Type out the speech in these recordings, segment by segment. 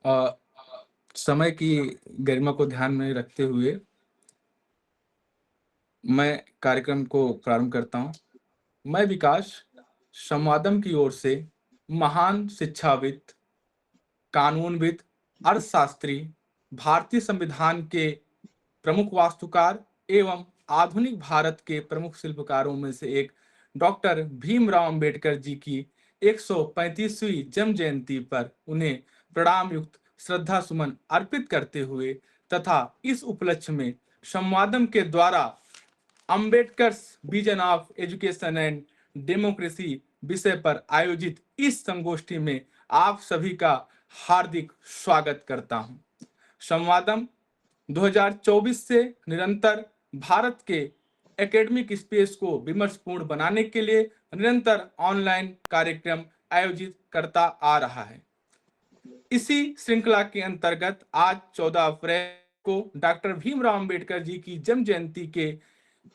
अ, समय की गरिमा को ध्यान में रखते हुए मैं कार्यक्रम को प्रारंभ करता हूँ। मैं विकास संवादम की ओर से महान शिक्षाविद, कानूनविद, अर्थशास्त्री, भारतीय संविधान के प्रमुख वास्तुकार एवं आधुनिक भारत के प्रमुख शिल्पकारों में से एक डॉक्टर भीमराव अंबेडकर जी की 135वीं जन्म जयंती पर उन्हें प्रणाम युक्त श्रद्धा सुमन अर्पित करते हुए तथा इस उपलक्ष्य में संवादम के द्वारा Ambedkar vision of education and democracy विषय पर आयोजित इस संगोष्ठी में आप सभी का हार्दिक स्वागत करता हूं। संवादम 2024 से निरंतर भारत के एकेडमिक स्पेस को विमर्शपूर्ण बनाने के लिए निरंतर ऑनलाइन कार्यक्रम आयोजित करता आ रहा है। इसी श्रृंखला के अंतर्गत आज 14 अप्रैल को डॉक्टर भीमराव अंबेडकर जी की जन्म जयंती के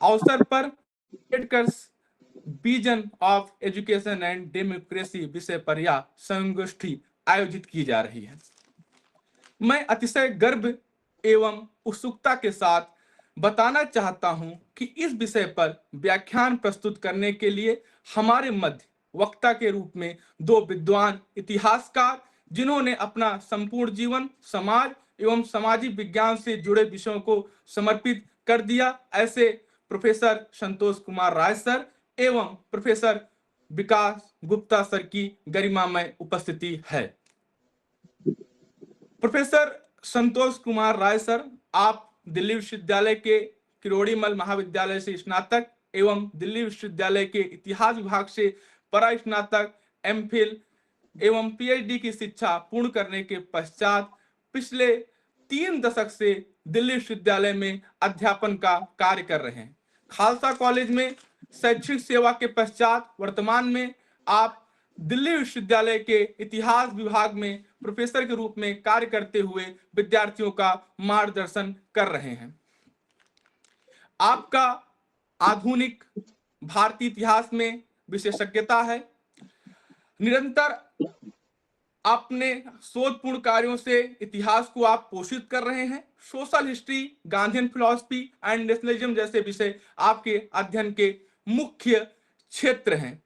अवसर पर Ambedkar vision of education and democracy विषय पर यह संगोष्ठी आयोजित की जा रही है। मैं अतिशय गर्व एवं उत्सुकता के साथ बताना चाहता हूं कि इस विषय पर व्याख्यान प्रस्तुत करने के लिए हमारे मध्य वक्ता के रूप में दो विद्वान इतिहासकार, जिन्होंने अपना संपूर्ण जीवन समाज एवं सामाजिक विज्ञान से जुड़े विषयों को समर्पित कर दिया, ऐसे प्रोफेसर संतोष कुमार राय सर एवं प्रोफेसर विकास गुप्ता सर की गरिमामय उपस्थिति है। प्रोफेसर संतोष कुमार राय सर, आप दिल्ली विश्वविद्यालय के किरोड़ीमल महाविद्यालय से स्नातक एवं दिल्ली विश्वविद्यालय के इतिहास विभाग से परास्नातक, एमफिल एवं पीएचडी की शिक्षा पूर्ण करने के पश्चात पिछले 3 दशक से दिल्ली विश्वविद्यालय में अध्यापन का कार्य कर रहे हैं। खालसा कॉलेज में शैक्षिक सेवा के पश्चात वर्तमान में आप दिल्ली विश्वविद्यालय के इतिहास विभाग में प्रोफेसर के रूप में कार्य करते हुए विद्यार्थियों का मार्गदर्शन कर रहे हैं। आपका आधुनिक भारतीय इतिहास में विशेषज्ञता है। निरंतर अपने शोधपूर्ण कार्यों से इतिहास को आप पोषित कर रहे हैं। Social history, Gandhian philosophy and nationalism जैसे विषय आपके अध्ययन के मुख्य क्षेत्र हैं।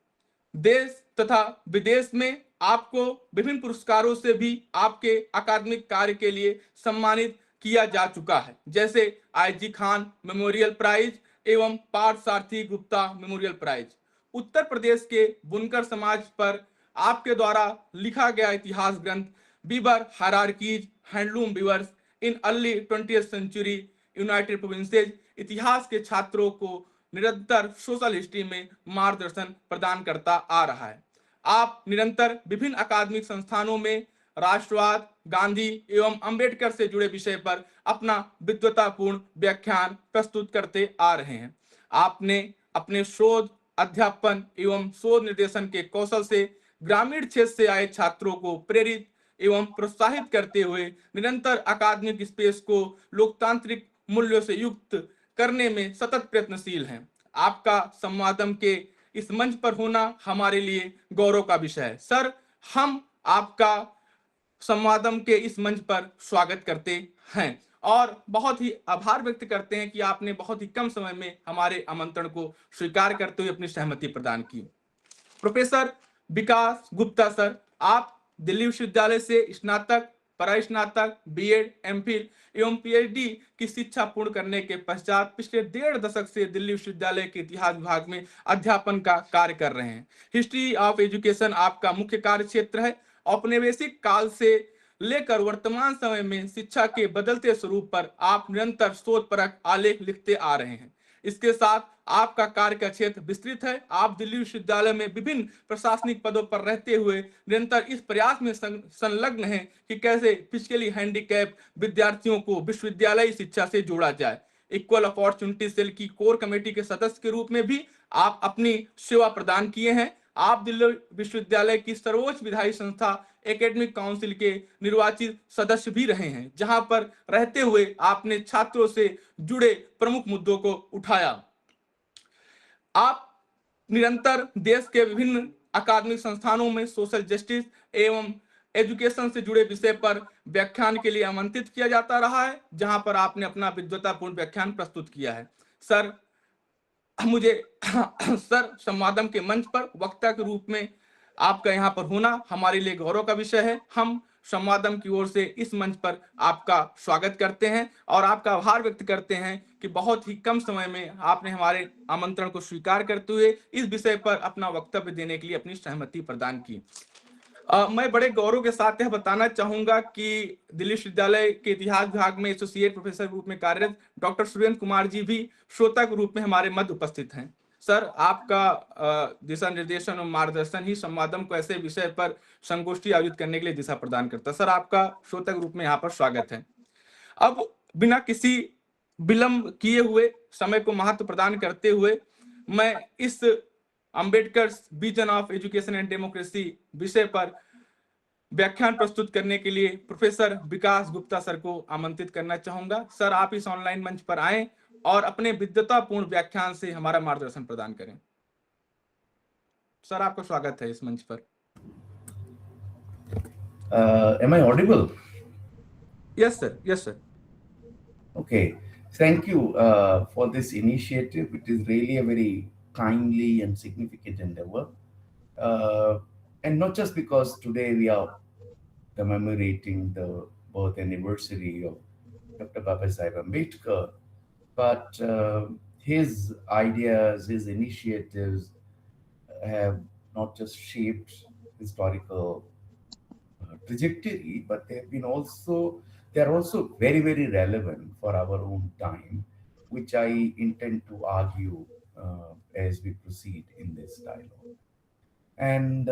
देश तथा विदेश में आपको विभिन्न पुरस्कारों से भी आपके अकादमिक कार्य के लिए सम्मानित किया जा चुका है, जैसे आईजी खान मेमोरियल प्राइज एवं पार्थ सारथी गुप्ता मेमोरियल प्राइज। उत्तर प्रदेश के बुनकर समाज पर आपके द्वारा लिखा गया इतिहास ग्रंथ बीबर hierarchies handloom weavers in early 20th century United Provinces इतिहास के छात्रों को निरंतर सोशल हिस्ट्री में मार्गदर्शन प्रदान करता आ रहा है। आप निरंतर विभिन्न अकादमिक संस्थानों में राष्ट्रवाद, गांधी एवं अंबेडकर से जुड़े विषय पर अपना विद्वतापूर्ण व्याख्यान प्रस्तुत करते आ रहे हैं। आपने अपने शोध, अध्यापन एवं शोध निर्देशन के कौशल से ग्रामीण क्षेत्र से आए छात्रों को प्रेरित एवं प्रोत्साहित करते हुए निरंतर अकादमिक स्पेस को लोकतांत्रिक मूल्यों से युक्त करने में सतत प्रयत्नशील हैं। आपका संवादम के इस मंच पर होना हमारे लिए गौरव का विषय है। सर, हम आपका संवादम के इस मंच पर स्वागत करते हैं और बहुत ही आभार व्यक्त करते हैं कि आपने बहुत ही कम समय में हमारे आमंत्रण को स्वीकार करते हुए अपनी सहमति प्रदान की। प्रोफेसर विकास गुप्ता सर, आप दिल्ली विश्वविद्यालय से स्नातक, परास्नातक, बीएड, एमफिल एवं पीएचडी की शिक्षा पूर्ण करने के पश्चात पिछले 1.5 दशक से दिल्ली विश्वविद्यालय के इतिहास विभाग में अध्यापन का कार्य कर रहे हैं। हिस्ट्री ऑफ एजुकेशन आपका मुख्य कार्य क्षेत्र है। औपनिवेशिक काल से लेकर वर्तमान समय में शिक्षा के बदलते स्वरूप पर आप निरंतर शोधपरक आलेख लिखते आ रहे हैं। इसके साथ आपका कार्य का क्षेत्र विस्तृत है। आप दिल्ली विश्वविद्यालय में विभिन्न प्रशासनिक पदों पर रहते हुए निरंतर इस प्रयास में संलग्न हैं कि कैसे फिजिकली हैंडीकैप विद्यार्थियों को विश्वविद्यालय शिक्षा से जोड़ा जाए। इक्वल अपॉर्चुनिटी सेल की कोर कमेटी के सदस्य के रूप में भी आप अपनी सेवा प्रदान किए हैं। आप दिल्ली विश्वविद्यालय की सर्वोच्च विधायी संस्था एकेडमिक काउंसिल के निर्वाचित सदस्य भी रहे हैं, जहां पर रहते हुए आपने छात्रों से जुड़े प्रमुख मुद्दों को उठाया। आप निरंतर देश के विभिन्न अकादमिक संस्थानों में सोशल जस्टिस एवं एजुकेशन से जुड़े विषय पर व्याख्यान के लिए आमंत्रित किया जाता रहा है, जहां पर आपने अपना विद्वतापूर्ण व्याख्यान प्रस्तुत किया है। सर, मुझे सर, संवादम के मंच पर वक्ता के रूप में आपका यहाँ पर होना हमारे लिए गौरव का विषय है। हम संवादम की ओर से इस मंच पर आपका स्वागत करते हैं और आपका आभार व्यक्त करते हैं कि बहुत ही कम समय में आपने हमारे आमंत्रण को स्वीकार करते हुए इस विषय पर अपना वक्तव्य देने के लिए अपनी सहमति प्रदान की। मैं बड़े गौरव के साथ यह बताना चाहूंगा कि दिल्ली विश्वविद्यालय के इतिहास विभाग में एसोसिएट प्रोफेसर के रूप में कार्यरत डॉक्टर सुरेंद्र कुमार जी भी श्रोता के रूप में हमारे मध्य उपस्थित हैं। सर, आपका दिशा निर्देशन और मार्गदर्शन ही संवादम को ऐसे विषय पर संगोष्ठी आयोजित करने के लिए दिशा प्रदान करता है। सर, आपका श्रोता के रूप में यहाँ पर स्वागत है। अब बिना किसी विलंब किए हुए, समय को महत्व प्रदान करते हुए, मैं इस Ambedkar vision of education and democracy विषय पर व्याख्यान प्रस्तुत करने के लिए प्रोफेसर विकास गुप्ता सर को आमंत्रित करना चाहूंगा। सर, आप इस ऑनलाइन मंच पर आएं और अपने विद्वतापूर्ण व्याख्यान से हमारा मार्गदर्शन प्रदान करें। सर, आपका स्वागत है इस मंच पर। Am I audible? Yes sir, yes sir. Okay. Thank you for this initiative. It is really a very kindly and significant endeavor. Uh, and not just because today we are commemorating the birth anniversary of Dr. Babasaheb Ambedkar, but his ideas, his initiatives have not just shaped historical trajectory, but they are also very very relevant for our own time, which I intend to argue as we proceed in this dialogue. And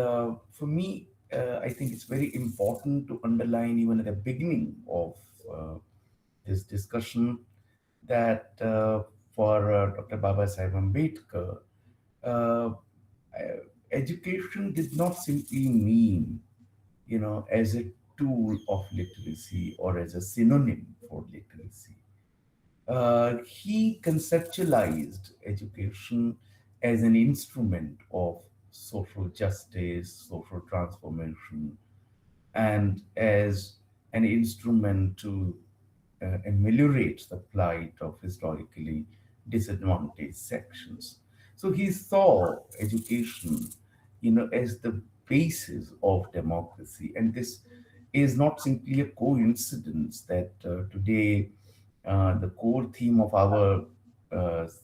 for me, I think it's very important to underline even at the beginning of this discussion that for Dr. Baba Sahib Ambedkar, uh, education did not simply mean, as a tool of literacy or as a synonym for literacy. He conceptualized education as an instrument of social justice, social transformation, and as an instrument to ameliorate the plight of historically disadvantaged sections. So he saw education, as the basis of democracy, and this is not simply a coincidence that today the core theme of our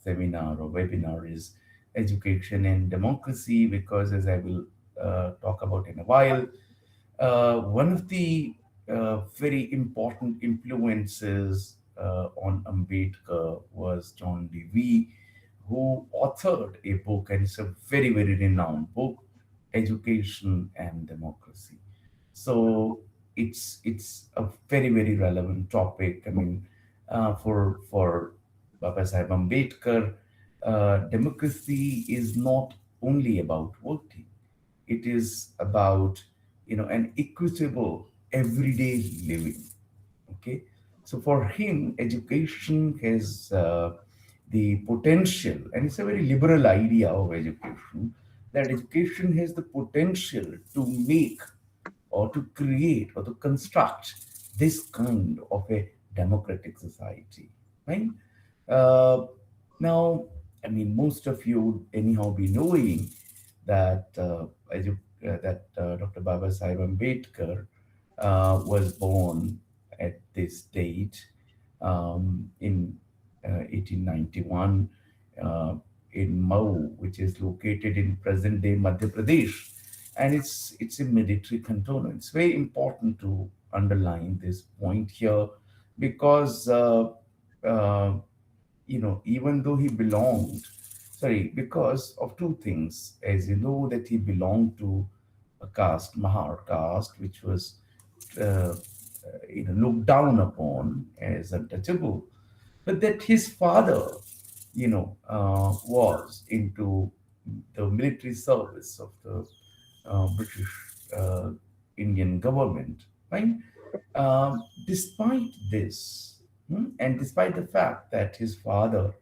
seminar or webinar is education and democracy, because as I will talk about in a while, one of the very important influences on Ambedkar was John Dewey, who authored a book, and it's a very, very renowned book, Education and Democracy. So it's a very, very relevant topic. I mean, for Baba Sahib Ambedkar, democracy is not only about voting. It is about an equitable everyday living. Okay, so for him, education has the potential, and it's a very liberal idea of education, that education has the potential to make or to create or to construct this kind of a democratic society, right? uh, Now, I mean, most of you would anyhow be knowing that Dr. Baba Sahib Ambedkar was born at this date in 1891 uh, in Mau, which is located in present-day Madhya Pradesh, and it's a military cantonment. It's very important to underline this point here because uh, even though he belonged, sorry, because of two things. As you know, that he belonged to a caste, Mahar caste, which was uh, looked down upon as untouchable, but that his father, was into the military service of the British uh, Indian government, right? Despite this, and despite the fact that his father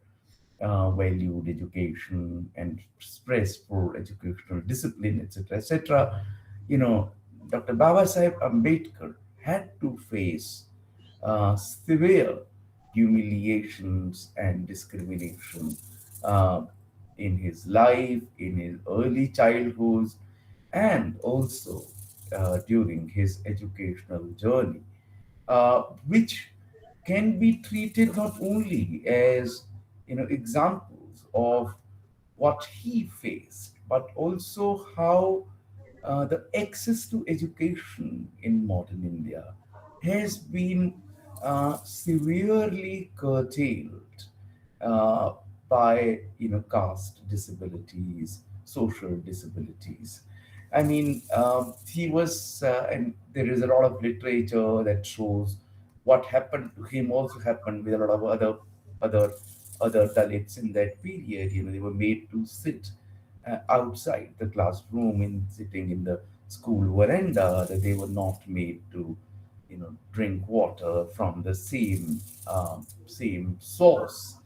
valued education and stress for educational discipline, etc., etc., you know, Dr. Babasaheb Ambedkar had to face severe humiliations and discrimination uh, in his life, in his early childhood, and also during his educational journey, which can be treated not only as examples of what he faced, but also how the access to education in modern India has been severely curtailed uh, by caste disabilities, social disabilities. I mean, he was, and there is a lot of literature that shows what happened to him also happened with a lot of other other Dalits in that period. They were made to sit outside the classroom in sitting in the school veranda, that they were not made to drink water from the same source,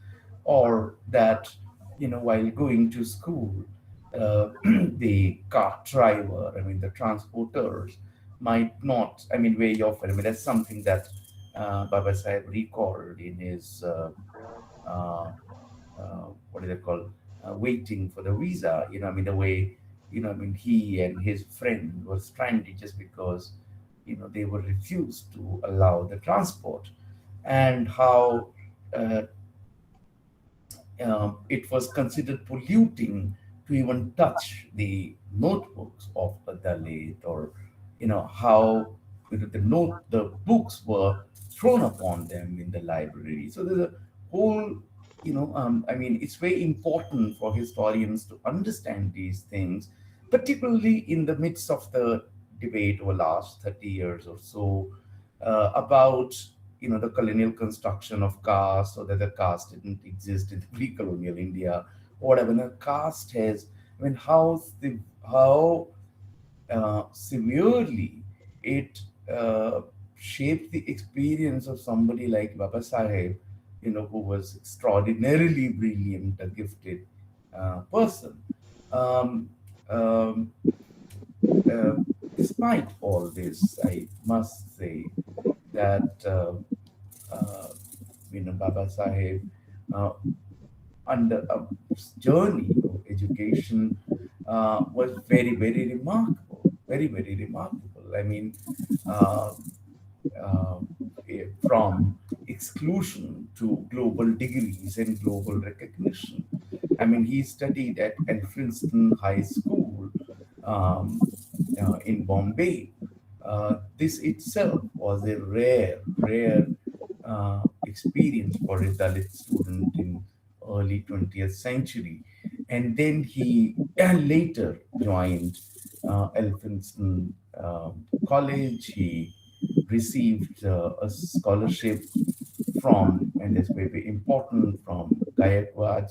or that while going to school, the cart driver, I mean the transporters, might not, I mean very often, I mean that's something that Baba Sahib recalled in his uh, what is it called, waiting for the visa. I mean the way, I mean he and his friend were stranded just because they were refused to allow the transport, and how uh, it was considered polluting to even touch the notebooks of a Dalit, or how the books were thrown upon them in the library. So there's a whole, I mean, it's very important for historians to understand these things, particularly in the midst of the debate over last 30 years or so about the colonial construction of caste, or that the caste didn't exist in the pre-colonial India, or whatever. The caste has, I mean, how severely it shaped the experience of somebody like Baba Sahib, who was extraordinarily brilliant, a gifted person. Um, um, uh, Despite all this, I must say that uh, Baba Sahib, uh, under a journey of education, was very, very remarkable. Very, very remarkable. I mean, uh, uh, from exclusion to global degrees and global recognition. I mean, he studied at Elphinstone High School um, in Bombay. This itself was a rare experience for a Dalit student in early 20th century. And then he later joined Elphinstone College. He received a scholarship from, and that's very, very important, from Gayakwad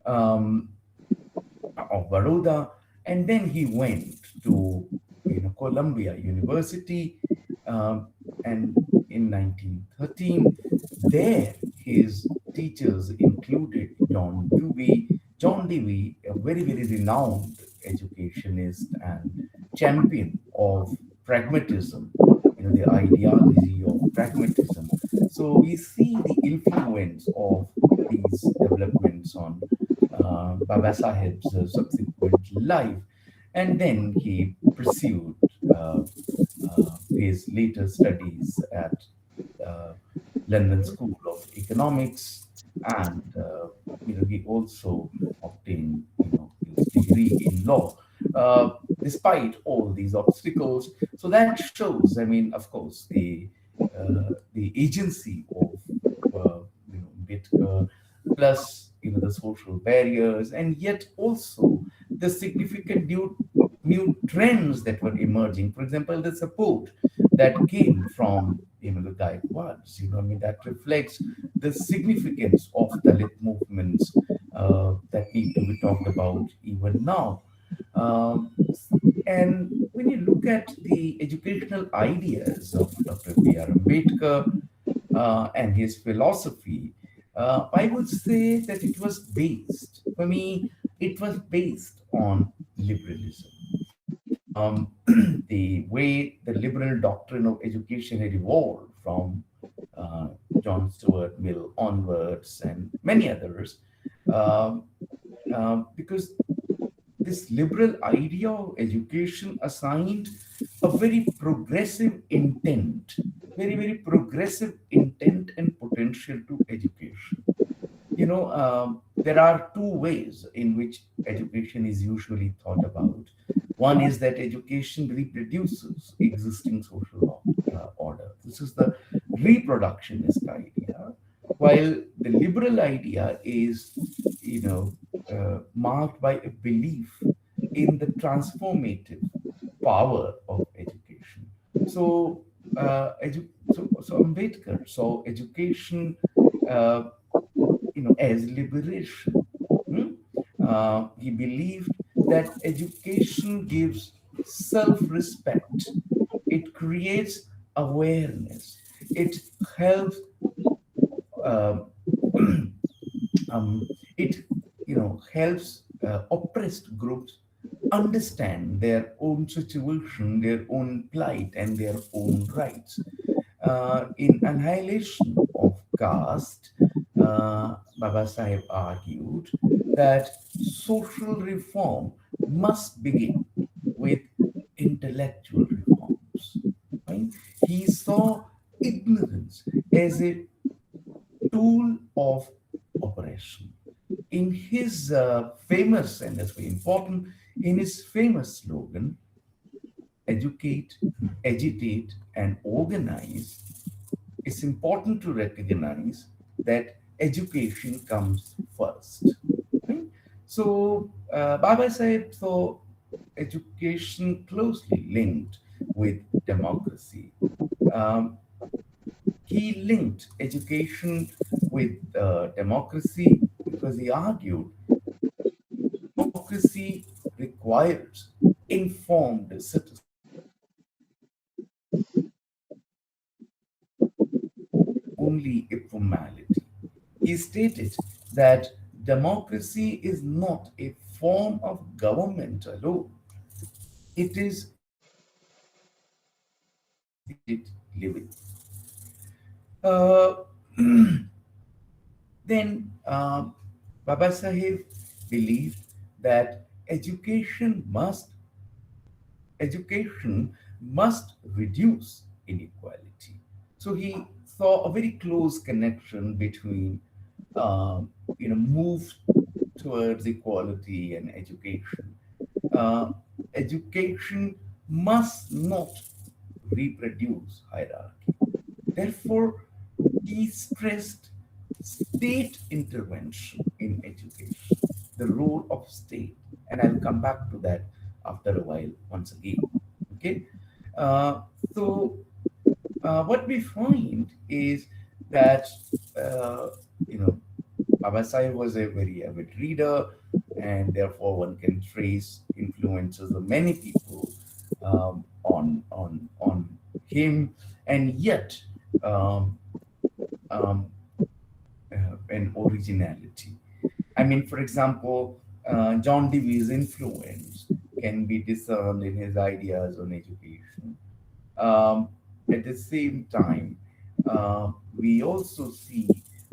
um, of Baroda, and then he went to Columbia University, um, and in 1913, there his teachers included John Dewey, a very, very renowned educationist and champion of pragmatism, the ideology of pragmatism. So we see the influence of these developments on Baba Sahib's subsequent life. And then he pursued his later studies at uh, London School of Economics, and he also obtained his degree in law. Despite all these obstacles, so that shows, I mean, of course, the agency of Ambedkar, plus the social barriers, and yet also the significant new trends that were emerging. For example, the support that came from the Gaikwads. I mean, that reflects the significance of Dalit movements that need to be talked about even now. Um, and when you look at the educational ideas of Dr. B.R. Ambedkar and his philosophy, I would say that for me, it was based on liberalism. the way the liberal doctrine of education had evolved from uh, John Stuart Mill onwards and many others, um, because this liberal idea of education assigned a very progressive intent, very progressive intent and potential to education. There are two ways in which education is usually thought about. One is that education reproduces existing social order. This is the reproductionist idea, while the liberal idea is, marked by a belief in the transformative power of education. So Ambedkar saw education uh, as liberation. Hmm? He believed that education gives self-respect, it creates awareness, it helps, um, it helps oppressed groups understand their own situation, their own plight, and their own rights. In Annihilation of Caste, Baba Sahib argued that social reform must begin with intellectual reforms. Right? He saw ignorance as a tool of oppression. In his famous, and that's very important, in his famous slogan, educate, agitate, and organize, it's important to recognize that education comes first. Right? So, Baba Sahib saw education closely linked with democracy. Um, he linked education with democracy because he argued democracy requires informed citizens. Only a formality. He stated that democracy is not a form of government alone, it is it living. Uh, then Baba Sahib believed that education must reduce inequality. So he saw a very close connection between, move towards equality and education. Uh, Education must not reproduce hierarchy. Therefore, he stressed state intervention in education, the role of state. And I'll come back to that after a while once again. Okay. Uh, so, what we find is that, uh, you know, Baba Sahib was a very avid reader, and therefore one can trace influences of many people on him, and yet um, um, an originality. I mean, for example, John Dewey's influence can be discerned in his ideas on education. Um, at the same time, we also see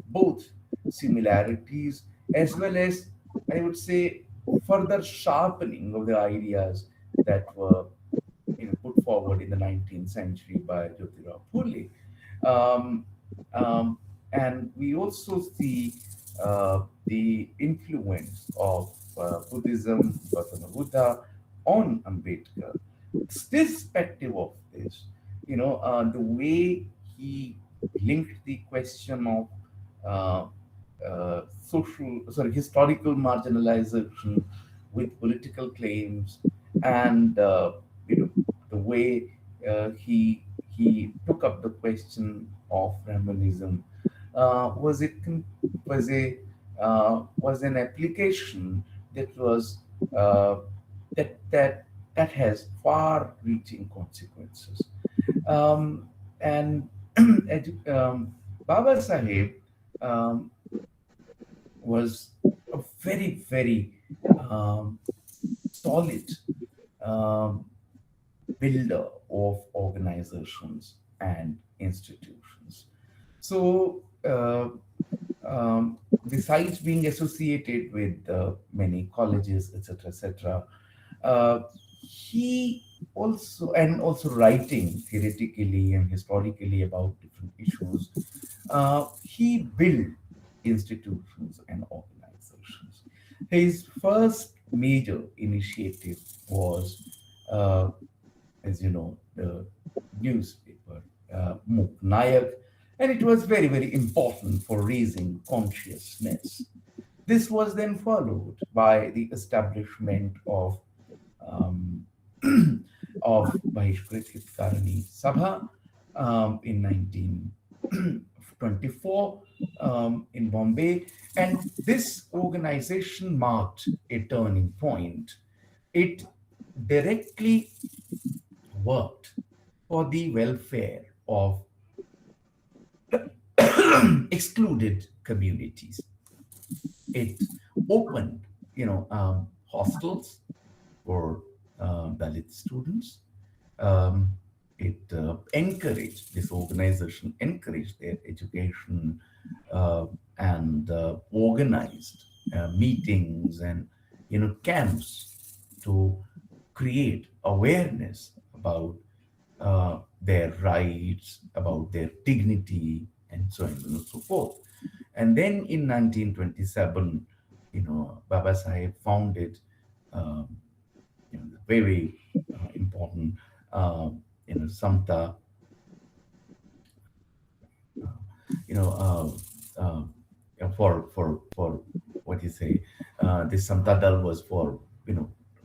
both similarities as well as, I would say, further sharpening of the ideas that were put forward in the 19th century by Jyotirao Phule. Um, um, and we also see the influence of Buddhism, Gautama Buddha on Ambedkar. This perspective of this, the way he linked the question of uh, historical marginalization with political claims, and the way he took up the question of Brahmanism was it con- was an application that was uh, that has far-reaching consequences. And Baba Sahib um, was a very, very solid, um, builder of organizations and institutions. So, besides being associated with many colleges, etc., etc., he also writing theoretically and historically about different issues. He built institutions and organizations. His first major initiative was, uh, as you know, the newspaper, Muk Nayak, and it was very, very important for raising consciousness. This was then followed by the establishment um, of Bahishkrit Hitkarani Sabha in 1924 in Bombay. And this organization marked a turning point. It directly worked for the welfare of excluded communities. It opened, hostels for Dalit students. Um, this organization encouraged their education and organized meetings and, camps to create awareness about their rights, about their dignity, and so on and so forth. And then in 1927, Baba Sahib founded um, very important, Samta, uh, you know, for what you say, this Samta Dal was for,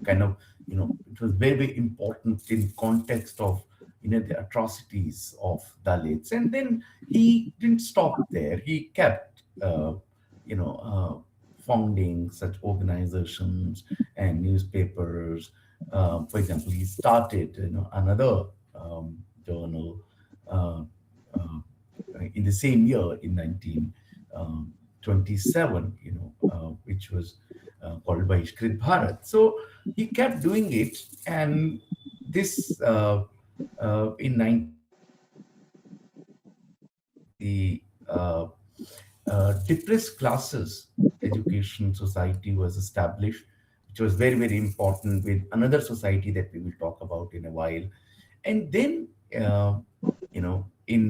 kind of, it was very, very important in context of, the atrocities of Dalits. And then he didn't stop there. He kept, you know, founding such organizations and newspapers. For example, he started, another journal uh, uh, in the same year in 1927, which was called Bahishkrit Bharat. So he kept doing it, and this in 1928, the depressed classes education society was established, which was very, very important, with another society that we will talk about in a while. And then, in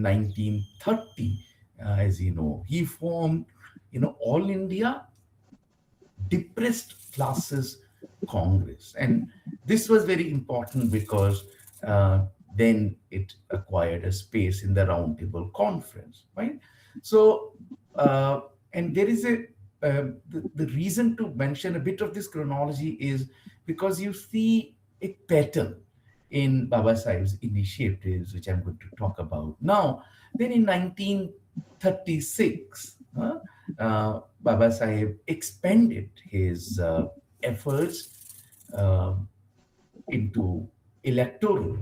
1930, as you know, he formed, All India Depressed Classes Congress. And this was very important because then it acquired a space in the Roundtable Conference, right? So, and there is the reason to mention a bit of this chronology is because you see a pattern in Baba Sahib's initiatives, which I'm going to talk about now. Then in 1936, Baba Sahib expanded his efforts uh, into electoral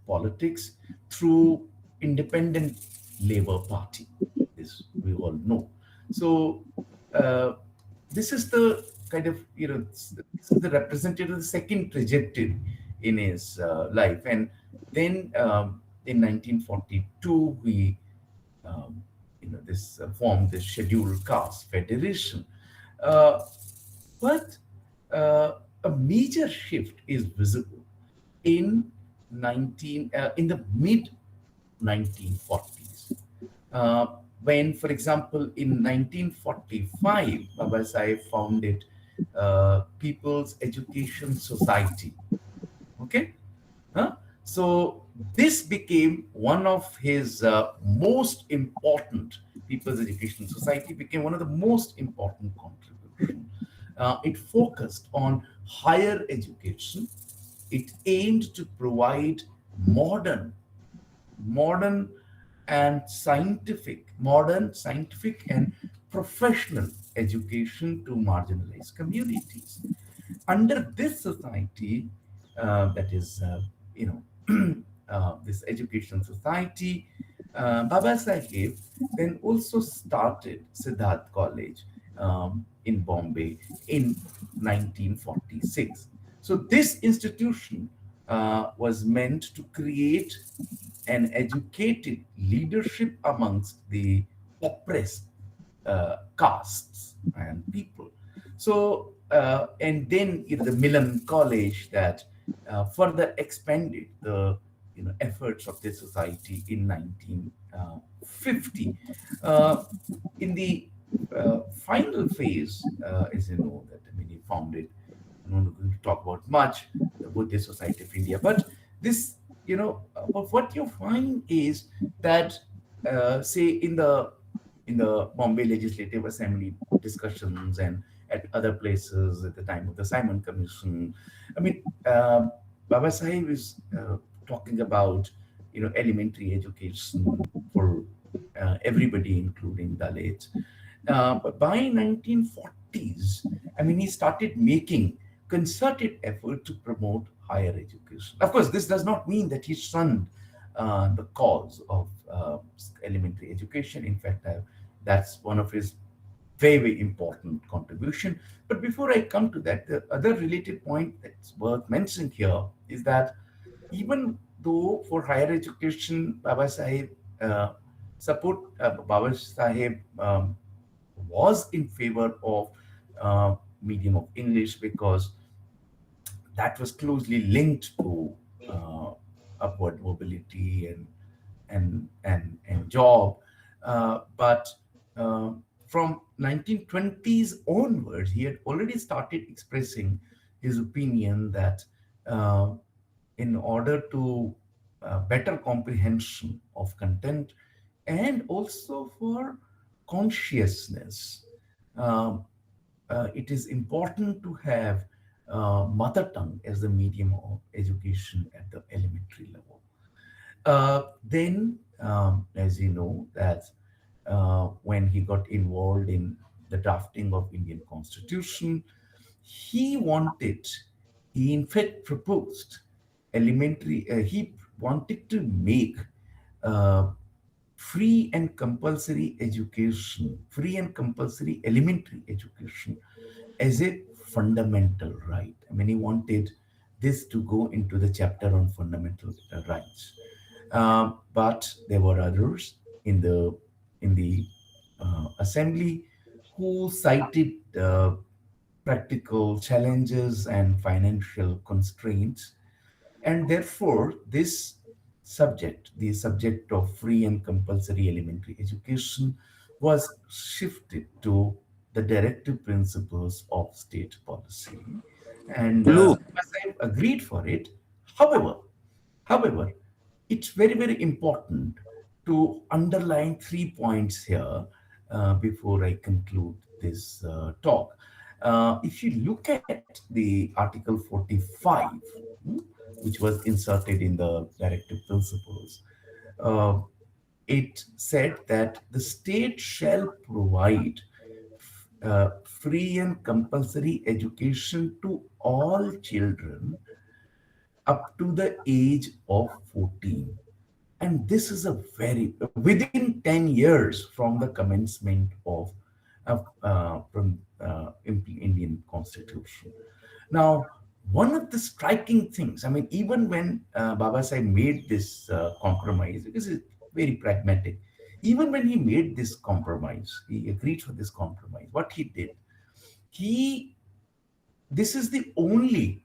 politics through Independent Labour Party, as we all know. So uh, this is the kind of, this is the representative of the second trajectory in his life. And then in 1942, we this formed the Scheduled Caste Federation. Uh, but a major shift is visible in in the mid 1940s, when, for example, in 1945, Baba Sahib founded People's Education Society. Okay, huh? So this became one of his most important. People's Education Society became one of the most important contributions. It focused on higher education. It aimed to provide modern, modern modern scientific and professional education to marginalized communities. Under this society, that is, this education society, Baba Sahib then also started Siddharth College in Bombay in 1946. So this institution was meant to create an educated leadership amongst the oppressed castes and people. So, and then the Milan College that further expanded the efforts of the society in 1950. In the final phase, as you know, that I mean, he founded. I'm not going to talk about much the Buddhist Society of India, but this, but what you find is that, say, in the Bombay Legislative Assembly discussions and at other places at the time of the Simon Commission, I mean, Baba Sahib is talking about elementary education for everybody, including Dalits. But by 1940s, I mean, he started making concerted effort to promote higher education. Of course, this does not mean that he shunned the cause of elementary education. In fact, that's one of his very, very important contribution. But before I come to that, the other related point that's worth mentioning here is that even though for higher education, Baba Sahib was in favor of medium of English because that was closely linked to uh, upward mobility and job. But from 1920s onwards, he had already started expressing his opinion that uh, in order to better comprehension of content and also for consciousness, um, it is important to have mother tongue as the medium of education at the elementary level. Then, as you know, that when he got involved in the drafting of Indian Constitution, he wanted, he in fact proposed he wanted to make uh, free and compulsory elementary education as a fundamental right. I mean, he wanted this to go into the chapter on fundamental rights. But there were others in the assembly who cited practical challenges and financial constraints, and therefore this the subject of free and compulsory elementary education, was shifted to the directive principles of state policy, and Look, Basayev agreed for it. However, it's very, very important to underline 3 points here before I conclude this talk. If you look at the Article 45, hmm, which was inserted in the directive principles, uh, it said that the state shall provide free and compulsory education to all children up to the age of 14. And this is a very within 10 years from the commencement of Indian Constitution. Now, one of the striking things, I mean, even when Baba Sahib made this compromise, because it's very pragmatic, even when he made this compromise, he agreed for this compromise. What he did, he this is the only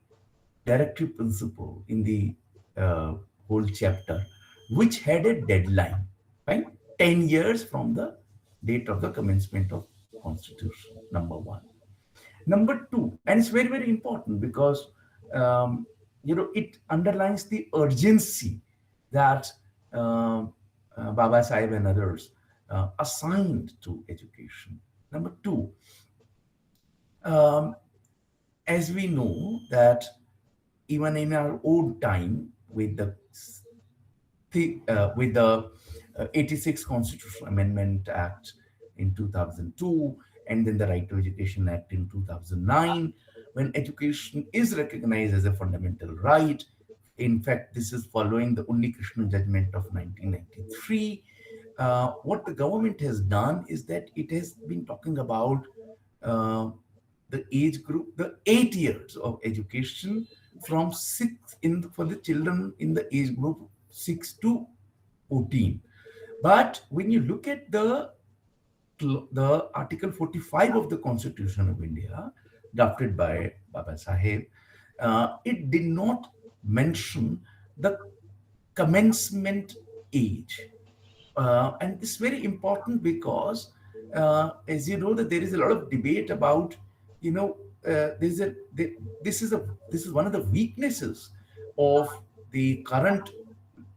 directive principle in the uh, whole chapter which had a deadline, right? 10 years from the date of the commencement of Constitution, number one. Number two, and it's very, very important because it underlines the urgency that Baba Sahib and others assigned to education. Number two, um, as we know that even in our own time with the 86 Constitutional Amendment Act in 2002, and then the Right to Education Act in 2009, when education is recognized as a fundamental right. In fact, this is following the Unni Krishnan judgment of 1993. What the government has done is that it has been talking about uh, the age group, the 8 years of education from for the children in the age group 6 to 14. But when you look at the Article 45 of the Constitution of India, drafted by Baba Saheb, it did not mention the commencement age. And it's very important because, as you know, that there is a lot of debate about, you know, there's a the, this is one of the weaknesses of the current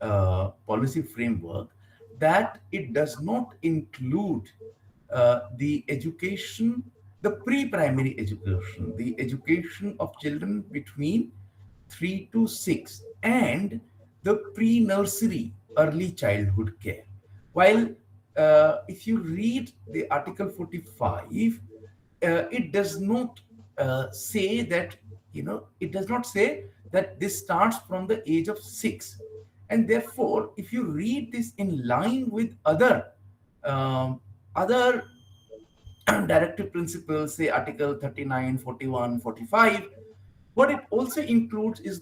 policy framework, that it does not include the education, the pre-primary education, the education of children between 3 to 6, and the pre-nursery early childhood care. While if you read the Article 45, it does not say that, it does not say that this starts from the age of 6. And therefore, if you read this in line with other directive principles, say Article 39, 41, 45, what it also includes is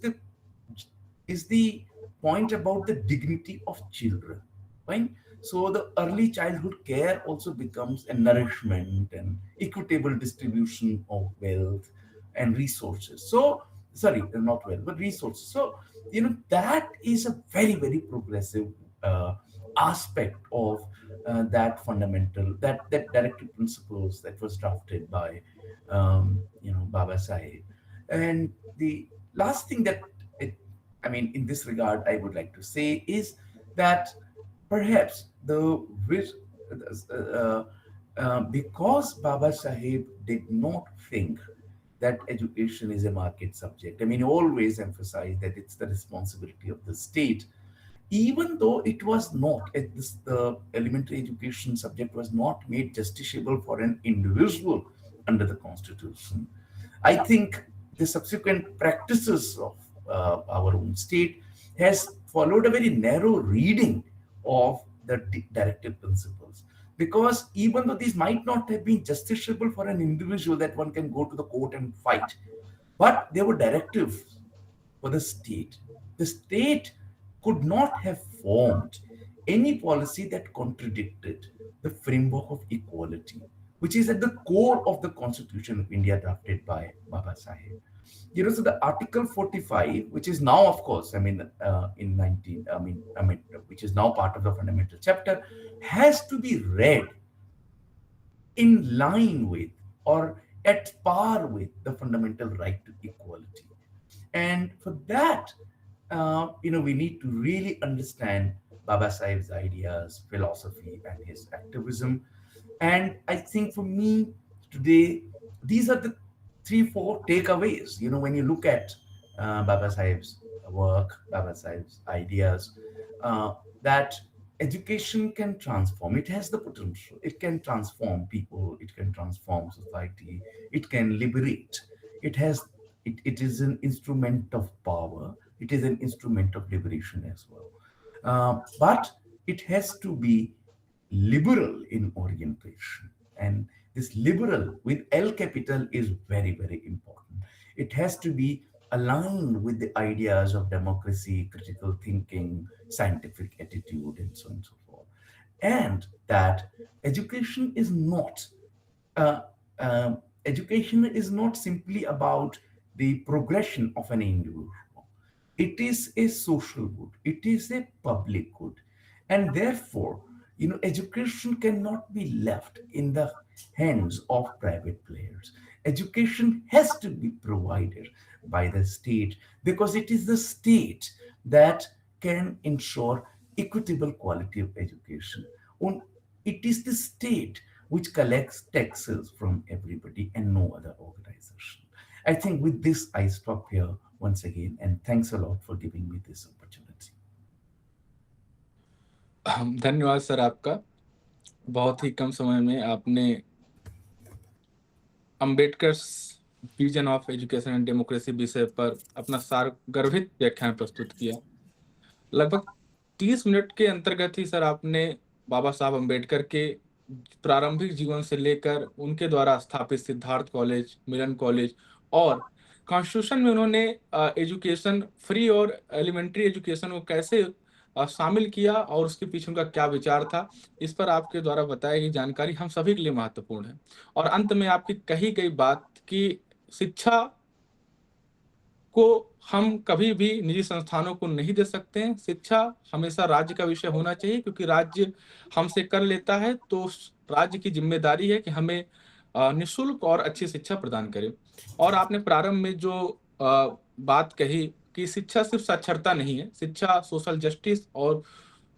the point about the dignity of children, right? So the early childhood care also becomes a nourishment and equitable distribution of wealth and resources. So, sorry, not wealth, but resources. So, that is a very, very progressive aspect of that fundamental, that directive principles that was drafted by, Baba Sahib. And the last thing that in this regard, I would like to say is that perhaps because Baba Sahib did not think that education is a market subject. He always emphasized that it's the responsibility of the state, even though it was not, the elementary education subject was not made justiciable for an individual under the Constitution. I think the subsequent practices of our own state has followed a very narrow reading of the directive principles. Because even though these might not have been justiciable for an individual that one can go to the court and fight, but they were directives for the state. The state could not have formed any policy that contradicted the framework of equality, which is at the core of the Constitution of India drafted by Baba Sahib. So the Article 45, which is now, of course, in 19, which is now part of the fundamental chapter, has to be read in line with or at par with the fundamental right to equality. And for that, we need to really understand Baba Sahib's ideas, philosophy, and his activism. And I think for me today, these are the 3, 4 takeaways. When you look at Baba Sahib's work, Baba Sahib's ideas, that education can transform. It has the potential. It can transform people. It can transform society. It can liberate. It has. It is an instrument of power. It is an instrument of liberation as well. But it has to be liberal in orientation. And this liberal with L capital is very, very important. It has to be aligned with the ideas of democracy, critical thinking, scientific attitude, and so on and so forth. And that education is not uh, education is not simply about the progression of an individual. It is a social good. It is a public good. And therefore, education cannot be left in the hands of private players. Education has to be provided by the state, because it is the state that can ensure equitable quality of education. It is the state which collects taxes from everybody and no other organization. I think with this, I stop here once again, and thanks a lot for giving me this opportunity. धन्यवाद sir आपका। बहुत ही कम समय में आपने Ambedkar vision of education and democracy विषय पर अपना सारगर्भित व्याख्यान प्रस्तुत किया। लगभग 30 मिनट के अंतर्गत ही सर आपने बाबा साहब अंबेडकर के प्रारंभिक जीवन से लेकर उनके द्वारा स्थापित सिद्धार्थ कॉलेज, मिलन कॉलेज और कॉन्स्टिट्यूशन में उन्होंने एजुकेशन, फ्री और एलिमेंट्री एजुकेशन को कैसे शामिल किया और उसके पीछे उनका क्या विचार था, इस पर आपके द्वारा बताई गई जानकारी हम सभी के लिए महत्वपूर्ण है। और अंत में आपकी कही गई बात कि शिक्षा को हम कभी भी निजी संस्थानों को नहीं दे सकते हैं। शिक्षा हमेशा राज्य का विषय होना चाहिए, क्योंकि राज्य हमसे कर लेता है तो राज्य की जिम्मेदारी है कि हमें निशुल्क और अच्छी शिक्षा प्रदान करे। और आपने प्रारंभ में जो बात कही कि शिक्षा सिर्फ साक्षरता नहीं है, शिक्षा सोशल जस्टिस और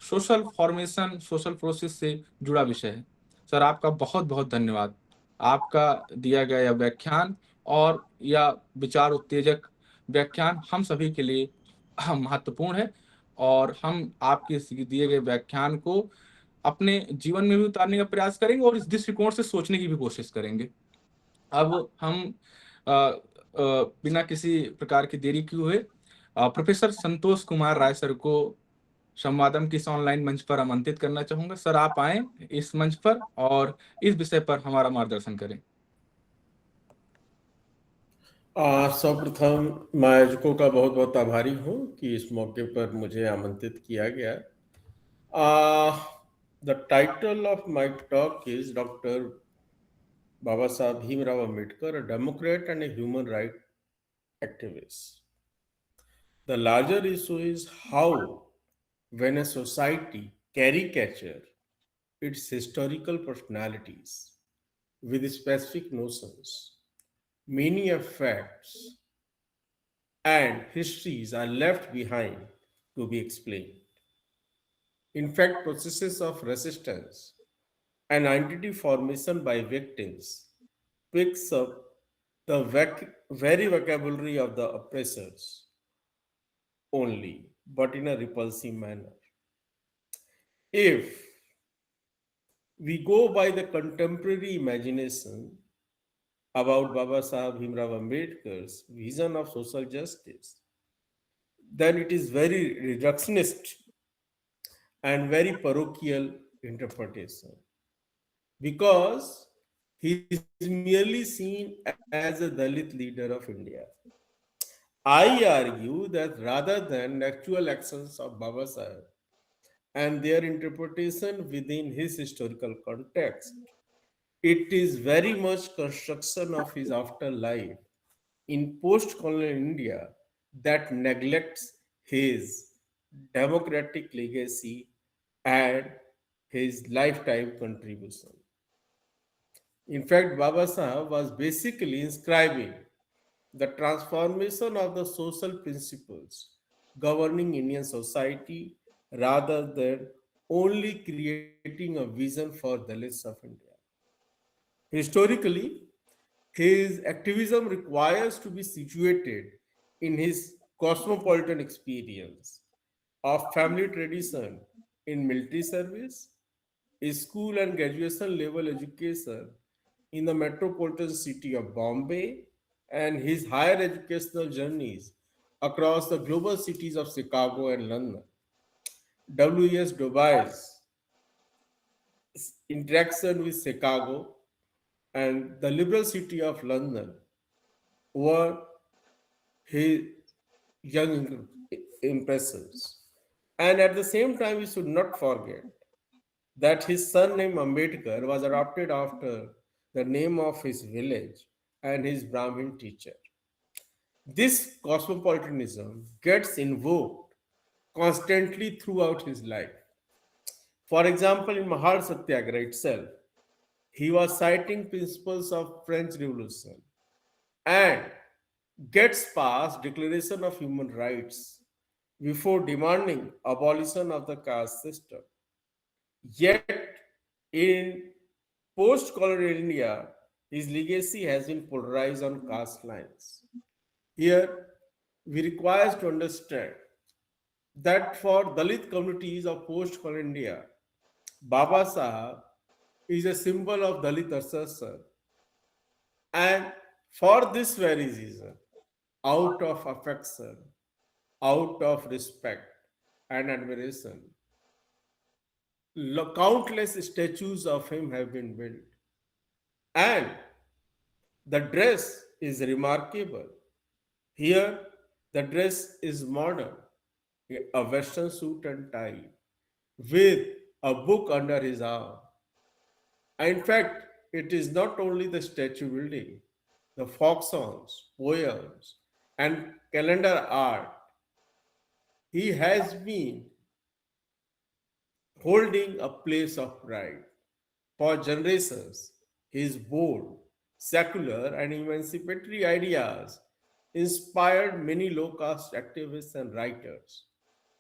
सोशल फॉर्मेशन, सोशल प्रोसेस से जुड़ा विषय है। सर, आपका बहुत बहुत धन्यवाद। आपका दिया गया यह व्याख्यान और यह विचार उत्तेजक व्याख्यान हम सभी के लिए महत्वपूर्ण है, और हम आपके इस दिए गए व्याख्यान को अपने जीवन में भी उतारने का प्रयास करेंगे और इस दृष्टिकोण से सोचने की भी कोशिश करेंगे। अब हम बिना किसी प्रकार की देरी किए हुए प्रोफेसर संतोष कुमार राय सर को संवादम की इस ऑनलाइन मंच पर आमंत्रित करना चाहूंगा। सर, आप आए इस मंच पर और इस विषय पर हमारा मार्गदर्शन करें। सर्वप्रथम मैं आयोजकों का बहुत बहुत आभारी हूँ कि इस मौके पर मुझे आमंत्रित किया गया। The title of my talk is doctor Baba Sahib Bhimrao Ambedkar, a Democrat and a human rights activist. The larger issue is how, when a society caricature its historical personalities with specific notions, many of facts and histories are left behind to be explained. In fact, processes of resistance and identity formation by victims picks up the very vocabulary of the oppressors only, but in a repulsive manner. If we go by the contemporary imagination about Baba Sahib Bhimrao Ambedkar's vision of social justice, then it is very reductionist and very parochial interpretation, because he is merely seen as a Dalit leader of India. I argue that rather than actual actions of Baba Sahib and their interpretation within his historical context, it is very much construction of his afterlife in post-colonial India that neglects his democratic legacy and his lifetime contribution. In fact, Baba Sahib was basically inscribing the transformation of the social principles governing Indian society rather than only creating a vision for Dalits of India. Historically, his activism requires to be situated in his cosmopolitan experience of family tradition in military service, school and graduation level education in the metropolitan city of Bombay, and his higher educational journeys across the global cities of Chicago and London. W.S. Dubai's interaction with Chicago and the liberal city of London were his young impressions. And at the same time, we should not forget that his surname Ambedkar was adopted after the name of his village and his Brahmin teacher. This cosmopolitanism gets invoked constantly throughout his life. For example, in Mahar Satyagraha itself, he was citing principles of French Revolution and gets past Declaration of Human Rights before demanding abolition of the caste system. Yet, in post-colonial India, his legacy has been polarized on caste lines. Here, we require to understand that for Dalit communities of post-colonial India, Baba Sahib is a symbol of Dalit assertion. And for this very reason, out of affection, out of respect and admiration, countless statues of him have been built. And the dress is remarkable. Here, the dress is modern, a western suit and tie, with a book under his arm. In fact, it is not only the statue building, the folk songs, poems, and calendar art. He has been holding a place of pride. For generations, his bold, secular, and emancipatory ideas inspired many low caste activists and writers,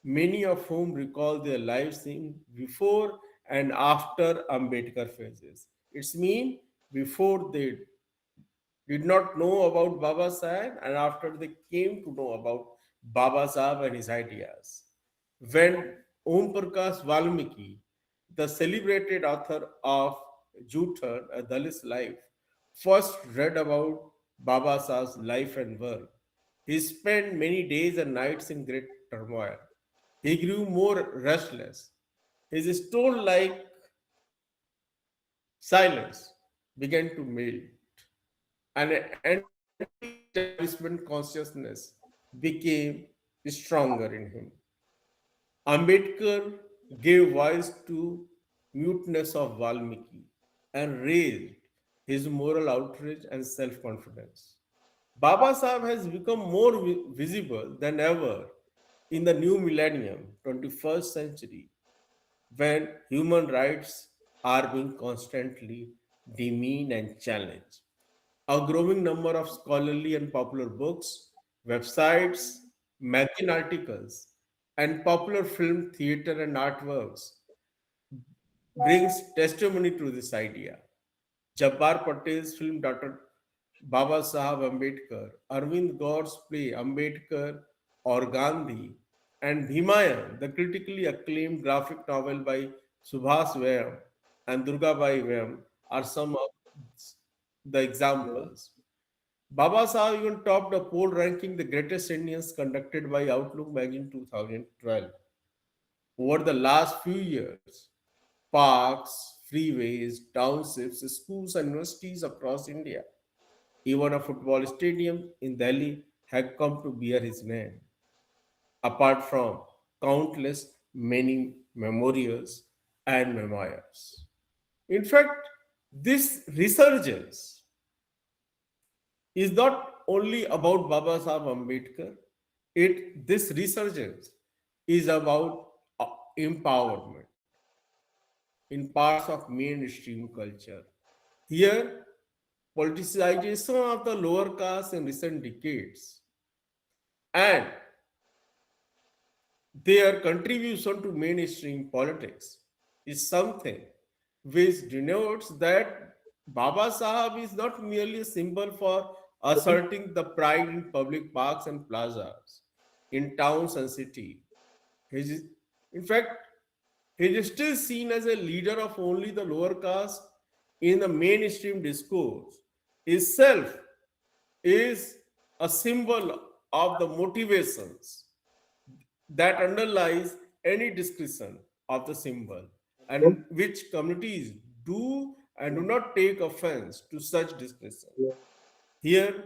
many of whom recall their lives in before and after Ambedkar phases. It's mean before they did not know about Baba Sahib and after they came to know about Baba Sahib and his ideas. When Om Prakash Valmiki, the celebrated author of Juthar, A Dalit's Life, first read about Baba Sahib's life and work, he spent many days and nights in great turmoil. He grew more restless. His stone like silence began to melt, and an anti-establishment consciousness became stronger in him. Ambedkar gave voice to muteness of Valmiki and raised his moral outrage and self-confidence. Baba Sahib has become more visible than ever in the new millennium, 21st century, when human rights are being constantly demeaned and challenged. A growing number of scholarly and popular books, websites, magazine articles, and popular film, theater, and artworks brings testimony to this idea. Jabbar Patel's film Dr. Baba Sahab Ambedkar, Arvind Ghosh's play Ambedkar or Gandhi, and Bhimayan, the critically acclaimed graphic novel by Subhas Vyam and Durgabai Vyam, are some of the examples. Baba Sahib even topped a poll ranking the greatest Indians conducted by Outlook magazine 2012. Over the last few years, parks, freeways, townships, schools, and universities across India, even a football stadium in Delhi, had come to bear his name, apart from countless many memorials and memoirs. In fact, this resurgence is not only about Baba Sahib Ambedkar. This resurgence is about empowerment in parts of mainstream culture. Here, politicization of the lower caste in recent decades and their contribution to mainstream politics is something which denotes that Baba Sahib is not merely a symbol for asserting the pride in public parks and plazas in towns and cities. In fact, he is still seen as a leader of only the lower caste in the mainstream discourse. Itself is a symbol of the motivations that underlies any description of the symbol, and which communities do and do not take offense to such description. Here,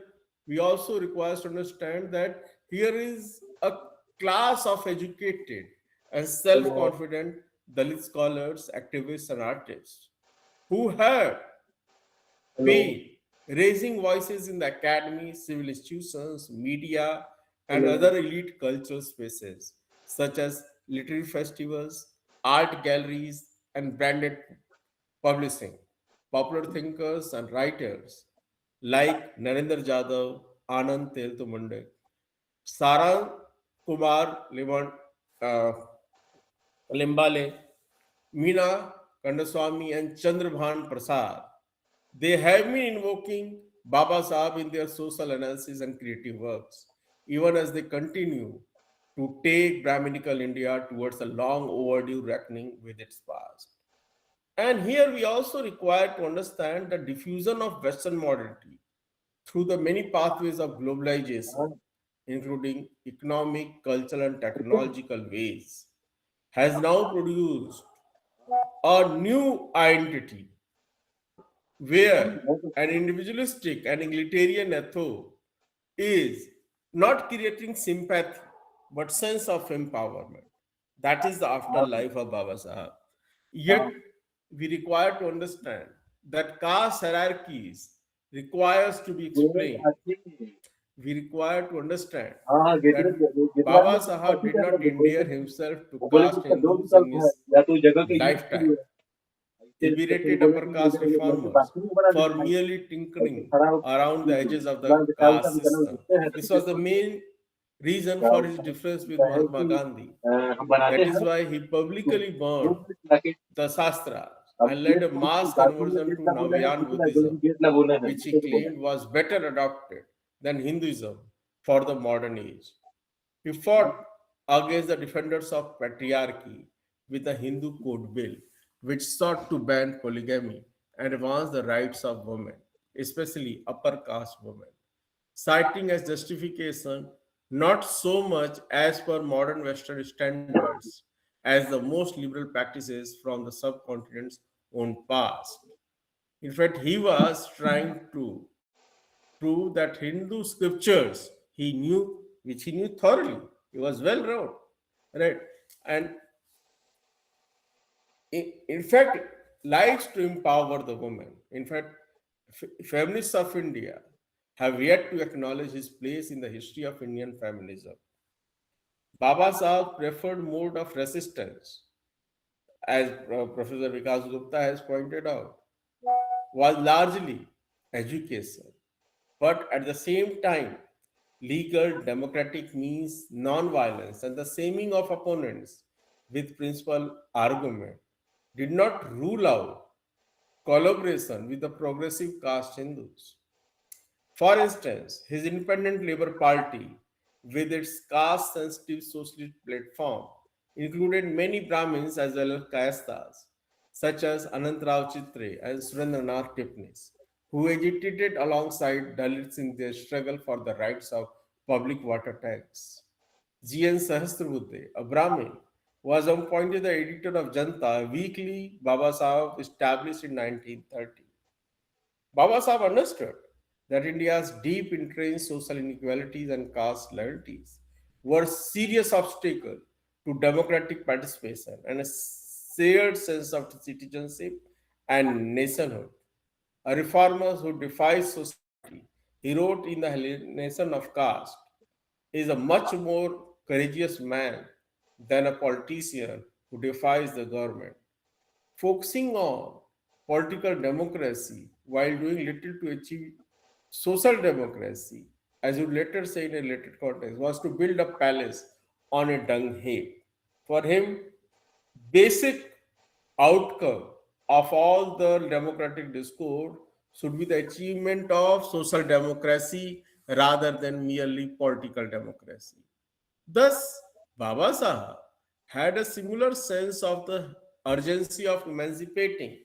we also require to understand that here is a class of educated and self-confident Dalit scholars, activists, and artists who have paid raising voices in the academy, civil institutions, media, and other elite cultural spaces, such as literary festivals, art galleries, and branded publishing. Popular thinkers and writers like Narendra Jadhav, Anand Teltumunde, Sarang Kumar uh, Limbale, Meena Kandaswamy, and Chandrabhan Prasad. They have been invoking Baba Sahib in their social analysis and creative works, even as they continue to take Brahminical India towards a long overdue reckoning with its past. And here we also require to understand the diffusion of Western modernity through the many pathways of globalization, including economic, cultural, and technological ways, has now produced a new identity where an individualistic and egalitarian ethos is not creating sympathy, but sense of empowerment. That is the afterlife of Baba Sahib. Yet, we require to understand that caste hierarchies requires to be explained. We require to understand हाँ that जितना भी Baba मतलब Sahib काफी did time not लगे कोई endear तो himself to वो बोले कि caste इसका दो Hindus in विकल्प है, his या तो जगह के हित के lifetime. लिए He ऐसे जैसे berated बोले upper कि caste मुझे घर के reformers बाथरूम बना for देना है, merely ऐसे tinkering खड़ा around the edges of the विशाल का caste विकल्प system. दिखते हैं तो This फिर was the कोई main reason for his difference with है Mahatma कि Gandhi. हम बनाते That is हैं why he तो publicly दो burned मिनट लगे। the Shastras अब and led एक a पुरुष को mass बाथरूम में conversion गेट to लगाना है, Navayan किसी का जो Buddhism, गेट लगाना है which he उसे बोला। claimed was better adopted than Hinduism for the modern age. He fought against the defenders of patriarchy with the Hindu Code Bill, which sought to ban polygamy and advance the rights of women, especially upper caste women, citing as justification not so much as per modern Western standards as the most liberal practices from the subcontinent's own past. In fact, he was trying to prove that Hindu scriptures he knew, which he knew thoroughly. He was well read, right? And in fact, likes to empower the woman. In fact, feminists of India have yet to acknowledge his place in the history of Indian feminism. Baba Sahib preferred mode of resistance, as Professor Vikas Gupta has pointed out, was largely education. But at the same time, legal democratic means non-violence and the shaming of opponents with principal argument did not rule out collaboration with the progressive caste Hindus. For instance, his Independent Labour Party, with its caste sensitive socialist platform, included many Brahmins as well as Kayasthas, such as Anantrao Chitre and Surendranath Tipnis, who agitated alongside Dalits in their struggle for the rights of public water tanks. G.N. Sahasrabuddhe, a Brahmin, was appointed the editor of Janta, a weekly Baba Sahib established in 1930. Baba Sahib understood that India's deep entrenched social inequalities and caste loyalties were serious obstacles to democratic participation and a shared sense of citizenship and nationhood. A reformer who defies society, he wrote in the Nation of Caste, is a much more courageous man than a politician who defies the government. Focusing on political democracy while doing little to achieve social democracy, as you later say in a later context, was to build a palace on a dung heap. For him, basic outcome of all the democratic discourse should be the achievement of social democracy rather than merely political democracy. Thus, Baba Sahib had a similar sense of the urgency of emancipating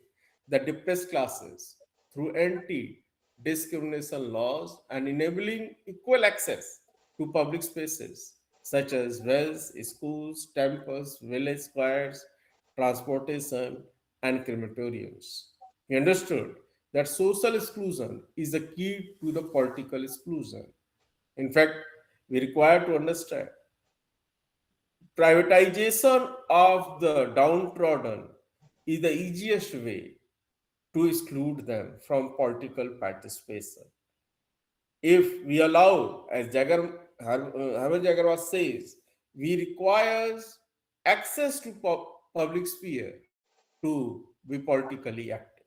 the depressed classes through anti discrimination laws and enabling equal access to public spaces such as wells, schools, temples, village squares, transportation, and crematoriums. He understood that social exclusion is the key to the political exclusion. In fact, we require to understand privatization of the downtrodden is the easiest way to exclude them from political participation. If we allow, as Harvard Jagarwa says, we requires access to public sphere to be politically active.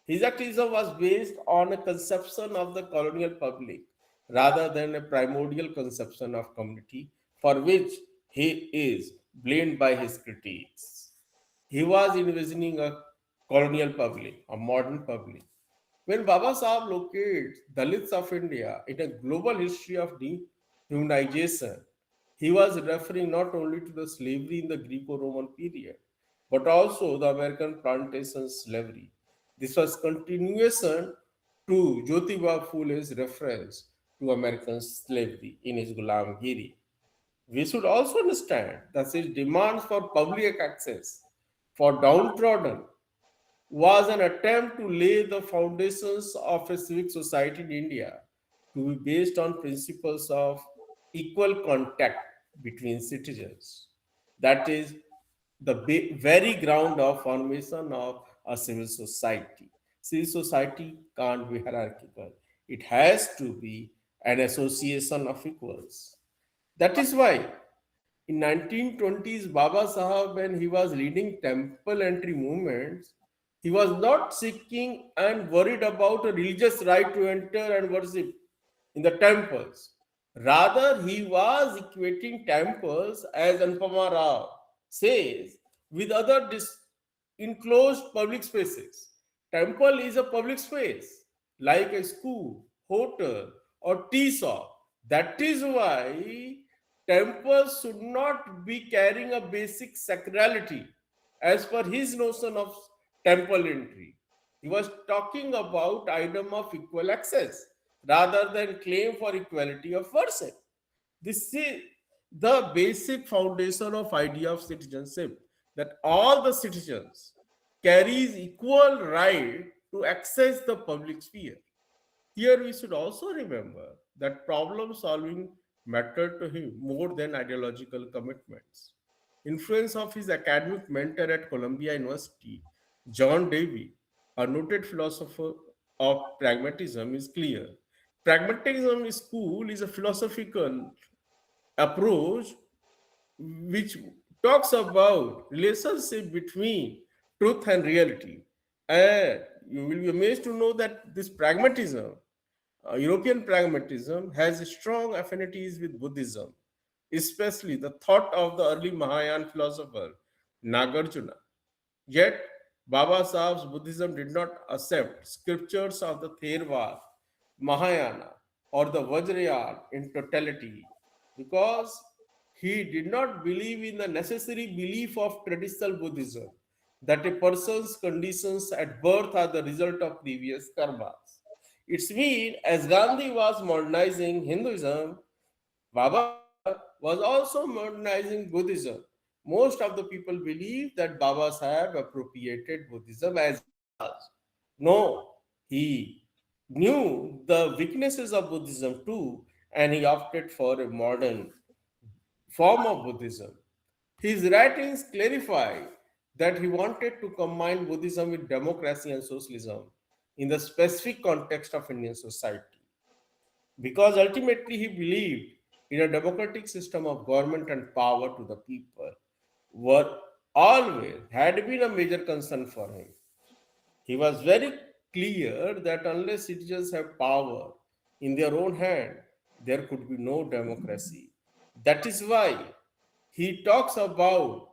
His activism was based on a conception of the colonial public rather than a primordial conception of community for which he is blamed by his critics. He was envisioning a colonial public, a modern public. When Baba Sahib locates Dalits of India in a global history of dehumanization, he was referring not only to the slavery in the Greco-Roman period, but also the American plantation slavery. This was continuation to Jyotiba Phule's reference to American slavery in his Ghulamgiri. We should also understand that his demands for public access for downtrodden was an attempt to lay the foundations of a civic society in India to be based on principles of equal contact between citizens. That is the very ground of formation of a civil society. Civil society can't be hierarchical. It has to be an association of equals. That is why in 1920s, Baba Sahab, when he was leading temple entry movements, he was not seeking and worried about a religious right to enter and worship in the temples. Rather, he was equating temples, as Anupama Rao says, with other enclosed public spaces. Temple is a public space, like a school, hotel, or tea shop. That is why temples should not be carrying a basic sacrality as per his notion of temple entry. He was talking about item of equal access rather than claim for equality of worship. This is the basic foundation of idea of citizenship, that all the citizens carries equal right to access the public sphere. Here we should also remember that problem solving mattered to him more than ideological commitments. Influence of his academic mentor at Columbia University, John Dewey, a noted philosopher of pragmatism, is clear. Pragmatism school is a philosophical approach which talks about relationship between truth and reality. And you will be amazed to know that this pragmatism, European pragmatism, has strong affinities with Buddhism, especially the thought of the early Mahayana philosopher Nagarjuna. Yet, Baba Sahab's Buddhism did not accept scriptures of the Theravada, Mahayana, or the Vajrayana in totality because he did not believe in the necessary belief of traditional Buddhism that a person's conditions at birth are the result of previous karmas. It's mean as Gandhi was modernizing Hinduism, Baba Sahib was also modernizing Buddhism. Most of the people believe that Baba Sahib appropriated Buddhism as it was. No, he knew the weaknesses of Buddhism too, and he opted for a modern form of Buddhism. His writings clarify that he wanted to combine Buddhism with democracy and socialism in the specific context of Indian society because ultimately he believed in a democratic system of government and power to the people were always had been a major concern for him. He was very clear that unless citizens have power in their own hand, there could be no democracy. That is why he talks about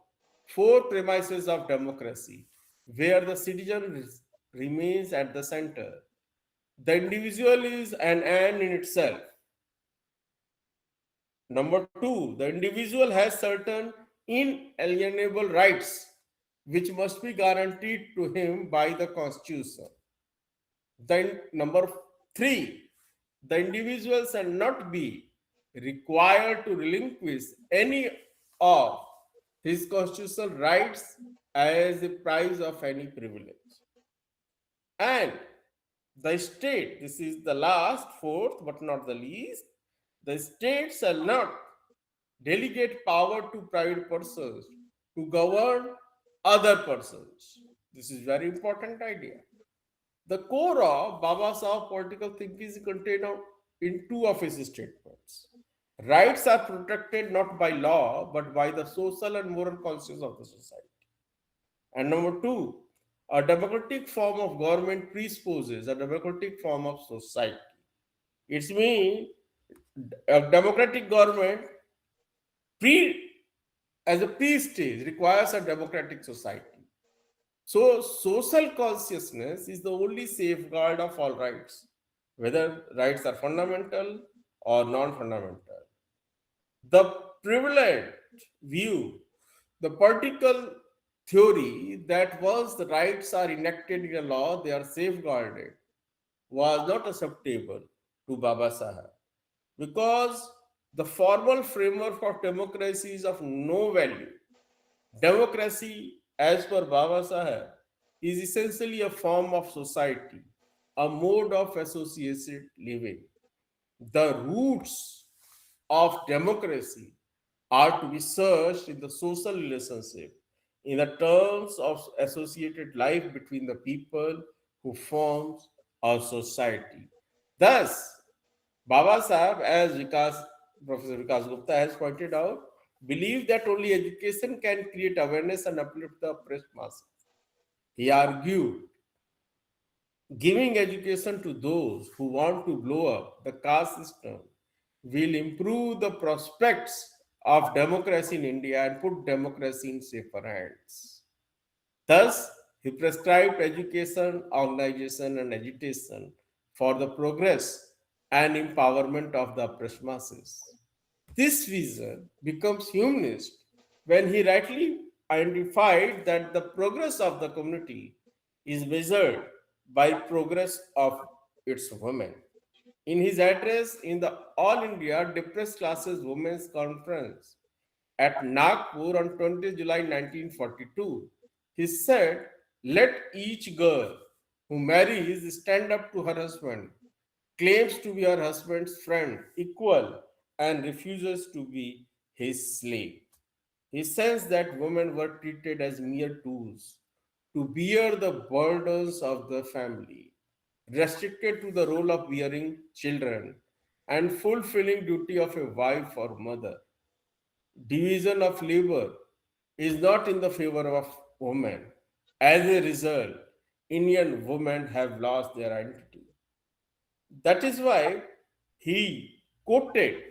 four premises of democracy, where the citizen remains at the center. The individual is an end in itself. Number two, the individual has certain inalienable rights which must be guaranteed to him by the Constitution. Then, number three, the individual shall not be required to relinquish any of his constitutional rights as a price of any privilege. And the state, this is the last, fourth but not the least, the state shall not delegate power to private persons to govern other persons. This is very important idea. The core of Baba Sahib political thinking is contained in two of his statements. Rights are protected not by law but by the social and moral conscience of the society. And number two, a democratic form of government presupposes a democratic form of society. It means a democratic government pre as a pre-stage requires a democratic society. So social consciousness is the only safeguard of all rights, whether rights are fundamental or non-fundamental. The prevalent view, the political theory that once the rights are enacted in a law, they are safeguarded, was not acceptable to Baba Sahib because the formal framework of democracy is of no value. Democracy, as per Baba Sahib, is essentially a form of society, a mode of associated living. The roots of democracy are to be searched in the social relationship, in the terms of associated life between the people who forms our society. Thus, Baba Sahib, as Professor Vikas Gupta has pointed out, believed that only education can create awareness and uplift the oppressed masses. He argued giving education to those who want to blow up the caste system will improve the prospects of democracy in India and put democracy in safer hands. Thus, he prescribed education, organization, and agitation for the progress and empowerment of the oppressed masses. This vision becomes humanist when he rightly identified that the progress of the community is measured by progress of its women. In his address in the All India Depressed Classes Women's Conference at Nagpur on 20 July 1942, he said, "Let each girl who marries stand up to her husband, claims to be her husband's friend, equal, and refuses to be his slave." He sensed that women were treated as mere tools to bear the burdens of the family, restricted to the role of bearing children and fulfilling duty of a wife or mother. Division of labor is not in the favor of women. As a result, Indian women have lost their identity. That is why he quoted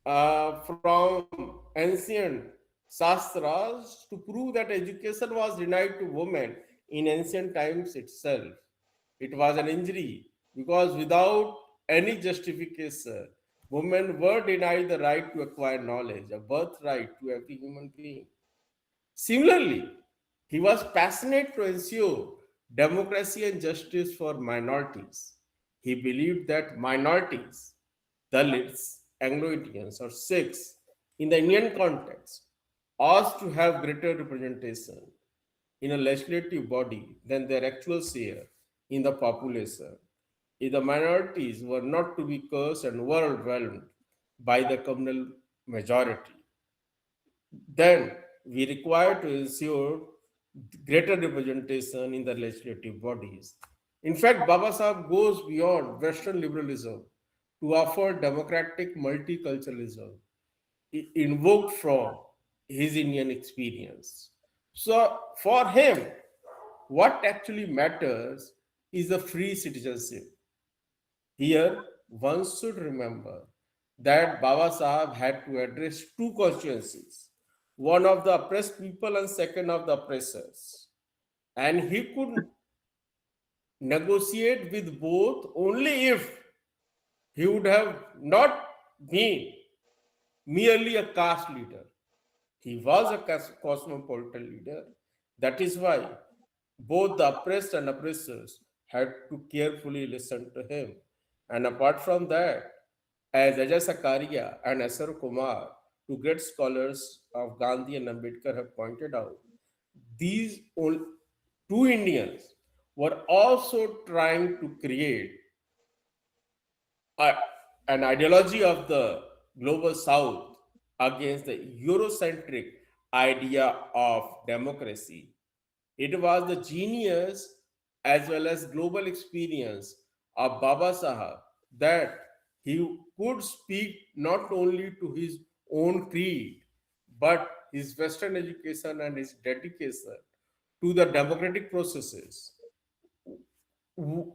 from ancient Shastras to prove that education was denied to women in ancient times itself. It was an injury because without any justification, women were denied the right to acquire knowledge, a birthright to every human being. Similarly, he was passionate to ensure democracy and justice for minorities. He believed that minorities, Dalits, Anglo-Indians, or Sikhs, in the Indian context, ought to have greater representation in a legislative body than their actual share in the population. If the minorities were not to be cursed and overwhelmed by the communal majority, then we require to ensure greater representation in the legislative bodies. In fact, Baba Sahib goes beyond Western liberalism to offer democratic multiculturalism invoked from his Indian experience. So, for him, what actually matters is the free citizenship. Here, one should remember that Baba Sahib had to address two constituencies, one of the oppressed people and second of the oppressors. And he could negotiate with both only if he would have not been merely a caste leader. He was a cosmopolitan leader. That is why both the oppressed and oppressors had to carefully listen to him. And apart from that, as Ajay Sakaria and S.R. Kumar, two great scholars of Gandhi and Ambedkar, have pointed out, these two Indians were also trying to create a- an ideology of the global south against the Eurocentric idea of democracy. It was the genius as well as global experience of Baba Sahib that he could speak not only to his own creed, but his Western education and his dedication to the democratic processes w-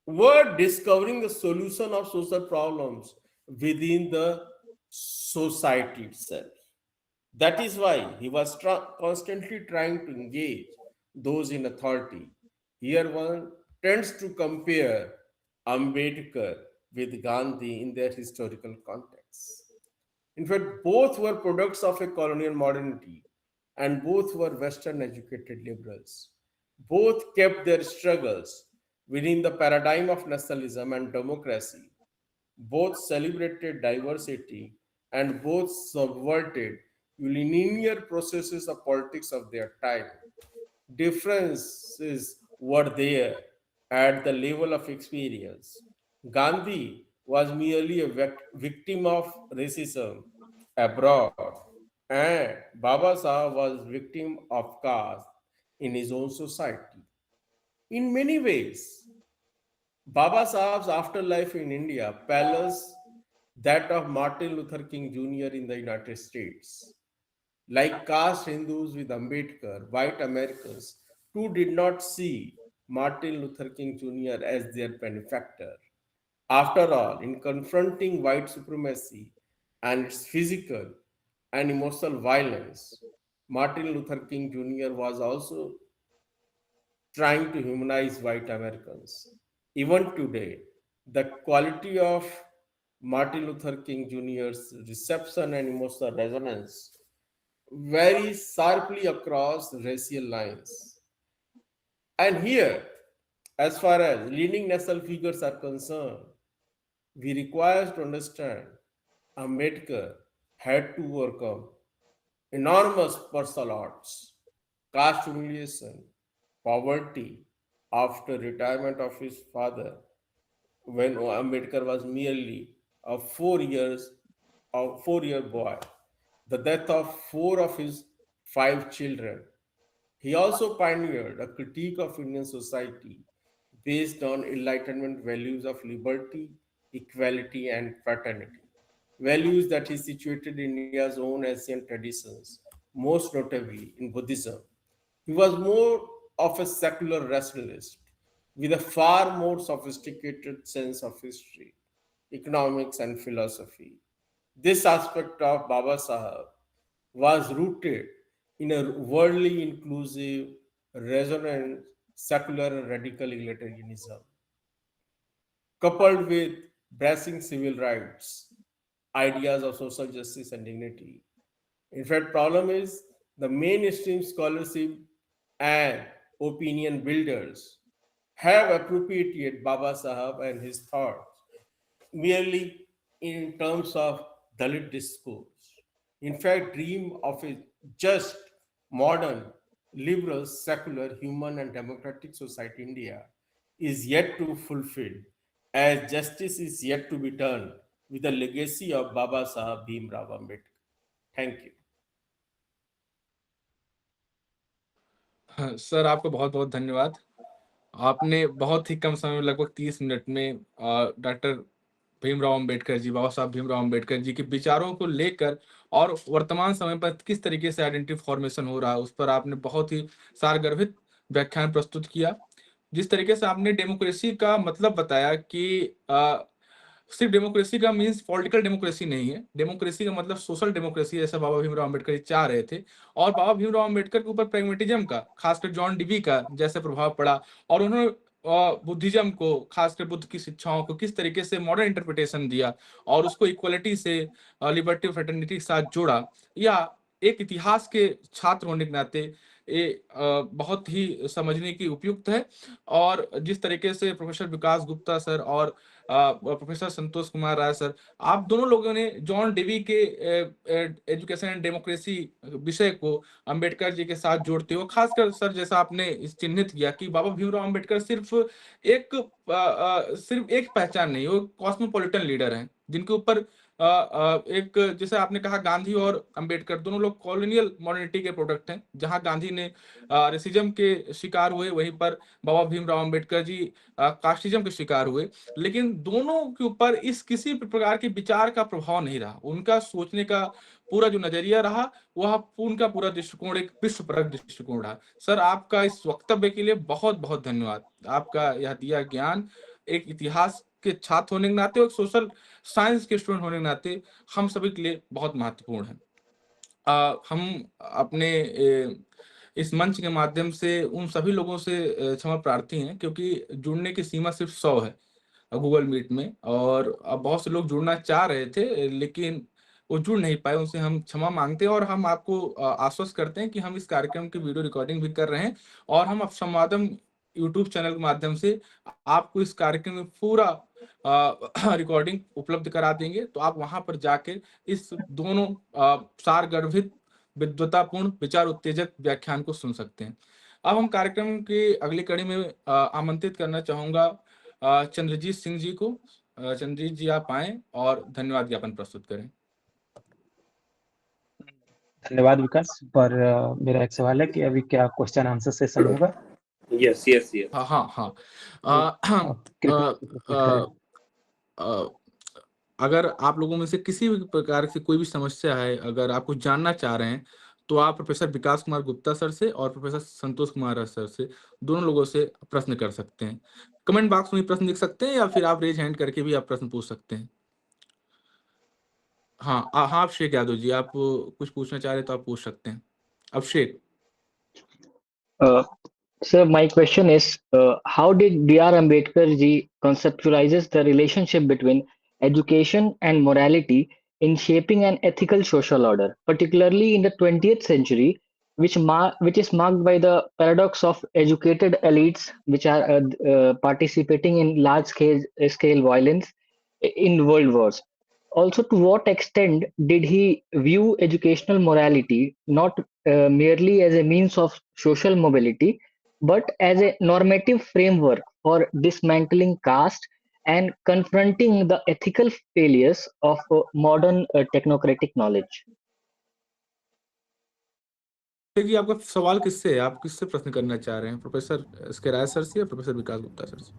were discovering the solution of social problems within the society itself. That is why he was constantly trying to engage those in authority. Here one tends to compare Ambedkar with Gandhi in their historical context. In fact, both were products of a colonial modernity and both were Western educated liberals. Both kept their struggles within the paradigm of nationalism and democracy. Both celebrated diversity and both subverted linear processes of politics of their time. Differences were there at the level of experience. Gandhi was merely a victim of racism abroad, and Baba Sahib was victim of caste in his own society. In many ways, Baba Sahib's afterlife in India parallels that of Martin Luther King Jr. in the United States. Like caste Hindus with Ambedkar, white Americans too did not see Martin Luther King Jr. as their benefactor. After all, in confronting white supremacy and its physical and emotional violence, Martin Luther King Jr. was also trying to humanize white Americans. Even today, the quality of Martin Luther King Jr.'s reception and emotional resonance varies sharply across racial lines. And here, as far as leading national figures are concerned, we require to understand Ambedkar had to overcome enormous personal odds, caste humiliation, poverty after retirement of his father when Ambedkar was merely a 4 year boy, the death of four of his five children. He also pioneered a critique of Indian society based on Enlightenment values of liberty, equality, and fraternity, values that he situated in India's own ancient traditions, most notably in Buddhism. He was more of a secular rationalist with a far more sophisticated sense of history, economics, and philosophy. This aspect of Baba Sahib was rooted in a worldly inclusive, resonant, secular, and radical egalitarianism, coupled with bracing civil rights, ideas of social justice and dignity. In fact, problem is the mainstream scholarship and opinion builders have appropriated Baba Sahib and his thoughts merely in terms of Dalit discourse. In fact, dream of a just, modern, liberal, secular, human, and democratic society India is yet to fulfill, as justice is yet to be done with the legacy of Baba Sahib Bhimrao Ambedkar. Thank you. हाँ, sir आपको बहुत बहुत धन्यवाद। आपने बहुत ही कम समय में लगभग 30 मिनट में डॉक्टर भीमराव अंबेडकर जी, बाबा साहब भीमराव अंबेडकर जी के विचारों को लेकर और वर्तमान समय पर किस तरीके से आइडेंटिटी फॉर्मेशन हो रहा है, उस पर आपने बहुत ही सारगर्भित व्याख्यान प्रस्तुत किया। जिस तरीके से आपने डेमोक्रेसी का मतलब बताया कि सिर्फ डेमोक्रेसी का मीन्स पॉलिटिकल डेमोक्रेसी नहीं है, डेमोक्रेसी का मतलब सोशल डेमोक्रेसी, ऐसा बाबा भीमराव अंबेडकर चाह रहे थे। और बाबा भीमराव अंबेडकर के ऊपर प्रैग्मेटिज्म का, खासकर जॉन डिवी का जैसे प्रभाव पड़ा, और उन्होंने बुद्धिज्म को, खासकर बुद्ध की शिक्षाओं को किस तरीके से मॉडर्न इंटरप्रिटेशन दिया और उसको इक्वलिटी से, लिबर्टी फ्रेटर्निटी के साथ जोड़ा, या एक इतिहास के छात्र होने के नाते ये बहुत ही समझने की उपयुक्त है। और जिस तरीके से प्रोफेसर विकास गुप्ता सर और प्रोफेसर संतोष कुमार राय सर, आप दोनों लोगों ने जॉन डेवी के एजुकेशन एंड डेमोक्रेसी विषय को अंबेडकर जी के साथ जोड़ते हो। खासकर सर, जैसा आपने इस चिन्हित किया कि बाबा भीमराव अंबेडकर सिर्फ एक पहचान नहीं, वो कॉस्मोपॉलिटन लीडर हैं, जिनके ऊपर एक, जैसे आपने कहा, गांधी और अंबेडकर दोनों लोग कॉलोनियल मॉडर्निटी के प्रोडक्ट हैं। जहां गांधी ने रेसिज्म के शिकार हुए, वहीं पर बाबा भीमराव अंबेडकर जी कास्टिज्म के शिकार हुए। लेकिन दोनों के ऊपर इस किसी प्रकार के विचार का प्रभाव नहीं रहा। उनका सोचने का पूरा जो नजरिया रहा, वह उनका पूरा दृष्टिकोण एक विश्वपरक दृष्टिकोण रहा। सर, आपका इस वक्तव्य के लिए बहुत बहुत धन्यवाद। आपका यह दिया ज्ञान एक इतिहास के छात्र होने के नाते और सोशल साइंस के स्टूडेंट होने के नाते हम सभी के लिए बहुत महत्वपूर्ण है। हम अपने इस मंच के माध्यम से उन सभी लोगों से क्षमा प्रार्थी हैं, क्योंकि जुड़ने की सीमा सिर्फ 100 है गूगल मीट में, और अब बहुत से लोग जुड़ना चाह रहे थे लेकिन वो जुड़ नहीं पाए। उनसे हम क्षमा मांगते हैं और हम आपको आश्वस्त करते हैं कि हम इस कार्यक्रम की वीडियो रिकॉर्डिंग भी कर रहे हैं, और हम अब संवादम यूट्यूब चैनल के माध्यम से आपको इस कार्यक्रम में पूरा रिकॉर्डिंग उपलब्ध करा देंगे। तो आप वहां पर जाकर इस दोनों सारगर्भित, विद्वतापूर्ण, विचार उत्तेजक व्याख्यान को सुन सकते हैं। अब हम कार्यक्रम की अगली कड़ी में आमंत्रित करना चाहूंगा चंद्रजीत सिंह जी को। चंद्रजीत जी आप आए और धन्यवाद ज्ञापन प्रस्तुत करें। धन्यवाद विकास। और मेरा एक सवाल है कि अभी क्या क्वेश्चन आंसर सेशन होगा? Yes, yes, yes. हाँ हाँ हाँ। कृपया proceed करें। अ, अगर आप लोगों में से किसी भी प्रकार की कोई भी समस्या है, अगर आप कुछ जानना चाह रहे हैं, तो आप प्रोफेसर विकास कुमार गुप्ता सर से और प्रोफेसर संतोष कुमार राय सर से, दोनों लोगों से प्रश्न कर सकते हैं। कमेंट बॉक्स में प्रश्न लिख सकते हैं या फिर आप रेज हैंड करके भी आप प्रश्न पूछ सकते हैं। हाँ हाँ, अभिषेक यादव जी, आप कुछ पूछना चाह रहे तो आप पूछ सकते हैं। अभिषेक। Uh, Sir, my question is, how did D.R. Ambedkar ji conceptualizes the relationship between education and morality in shaping an ethical social order, particularly in the 20th century, which is marked by the paradox of educated elites which are participating in scale violence in world wars. Also, to what extent did he view educational morality not merely as a means of social mobility, but as a normative framework for dismantling caste and confronting the ethical failures of modern technocratic knowledge? जी, आपका सवाल किससे है? आप किससे प्रश्न करना चाह रहे हैं? Professor SK. राय सर से या प्रोफेसर विकास गुप्ता सर से?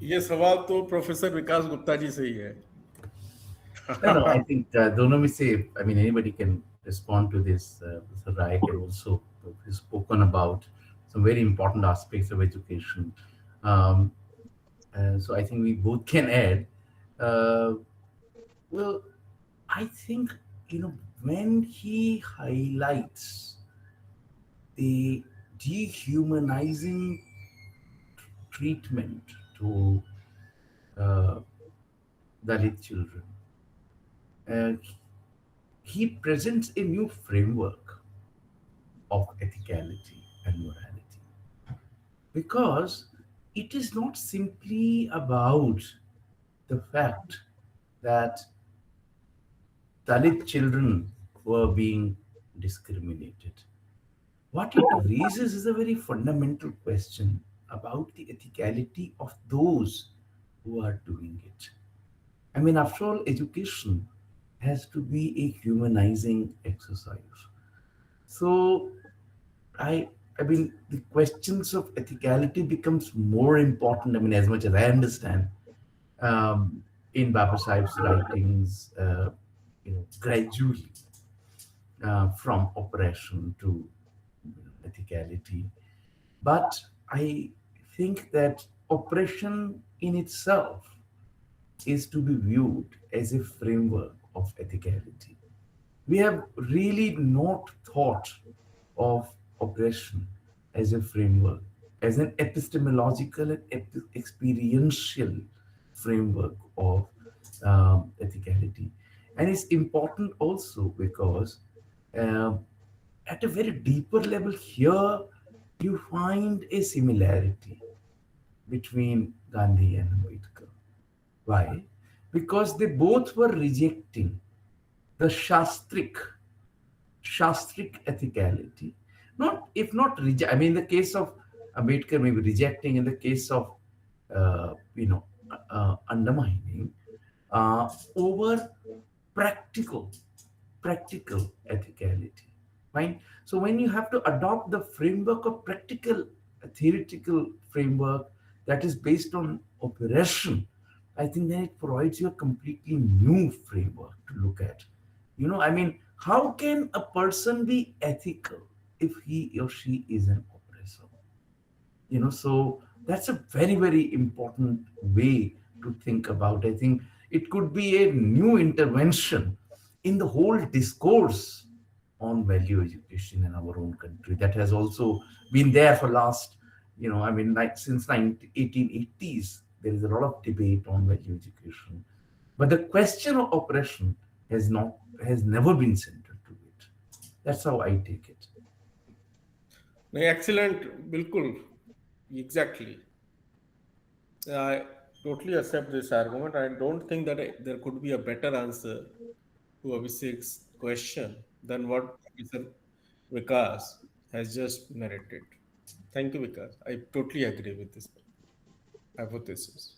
ये सवाल तो प्रोफेसर विकास गुप्ता जी से ही है। No, I think दोनों में से, I mean, anybody can respond to this. Mr. Rai can also have spoken about some very important aspects of education. Um, so I think we both can add. Uh, well, I think, when he highlights the dehumanizing treatment to uh, Dalit children, uh, he presents a new framework of ethicality and morality, because it is not simply about the fact that Dalit children were being discriminated. What it raises is a very fundamental question about the ethicality of those who are doing it. I mean, after all, education has to be a humanizing exercise. So, I I mean, the questions of ethicality becomes more important. I mean, as much as I understand, in Baba Sahib's writings, gradually from oppression to ethicality. But I think that oppression in itself is to be viewed as a framework of ethicality. We have really not thought of oppression as a framework, as an epistemological and experiential framework of ethicality. And it's important also because um at a very deeper level here, you find a similarity between Gandhi and Ambedkar. Why? Because they both were rejecting the shastric ethicality. Not if not reject. I mean, in the case of Ambedkar, maybe rejecting. In the case of undermining over practical practical ethicality. Fine. So when you have to adopt the framework of practical, a theoretical framework that is based on operation, I think then it provides you a completely new framework to look at. I mean, how can a person be ethical if he or she is an oppressor? So that's a very, very important way to think about. I think it could be a new intervention in the whole discourse on value education in our own country that has also been there for last, I mean, like since 1880s. There is a lot of debate on value education, but the question of oppression has never been central to it. That's how I take it. नहीं, excellent, बिल्कुल, exactly. I totally accept this argument. I don't think that there could be a better answer to Abhishek's question than what Mr. Vikas has just narrated. Thank you, Vikas. I totally agree with this hypothesis.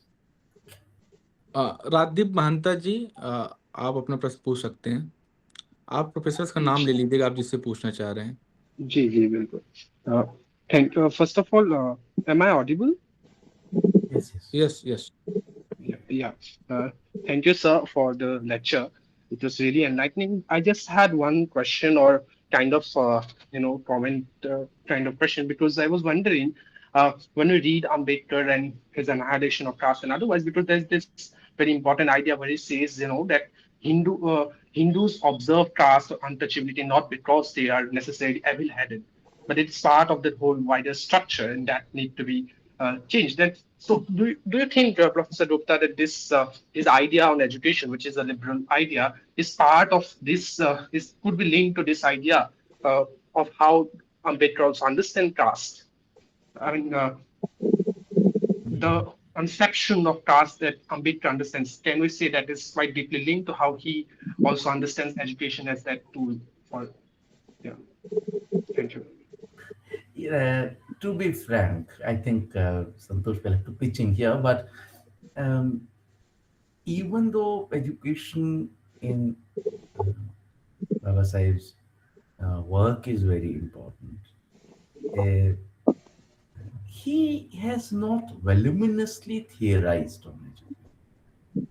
Rajdeep महांता जी, आप अपना प्रश्न पूछ सकते हैं। आप professor का नाम ले लीजिएगा, आप जिससे पूछना चाह रहे हैं। जी जी बिल्कुल। Thank you. First of all, am I audible? Yes, yes. Yes yes. Yeah. Thank you, sir, for the lecture. It was really enlightening. I just had one question, or kind of, comment, kind of question, because I was wondering, when we read Ambedkar and his annihilation of caste and otherwise, because there's this very important idea where he says, that Hindus observe caste untouchability not because they are necessarily evil-headed, but it's part of the whole wider structure, and that need to be changed. And so, do you think, Professor Gupta, that this idea on education, which is a liberal idea, is part of this? Is could be linked to this idea of how Ambedkar also understand caste? I mean, the conception of caste that Ambedkar understands, can we say that is quite deeply linked to how he also understands education as that tool for? Yeah. Thank you. Yeah, to be frank, I think Santosh will have to pitch in here, but um, even though education in Baba Sahib's work is very important, uh, he has not voluminously theorized on education.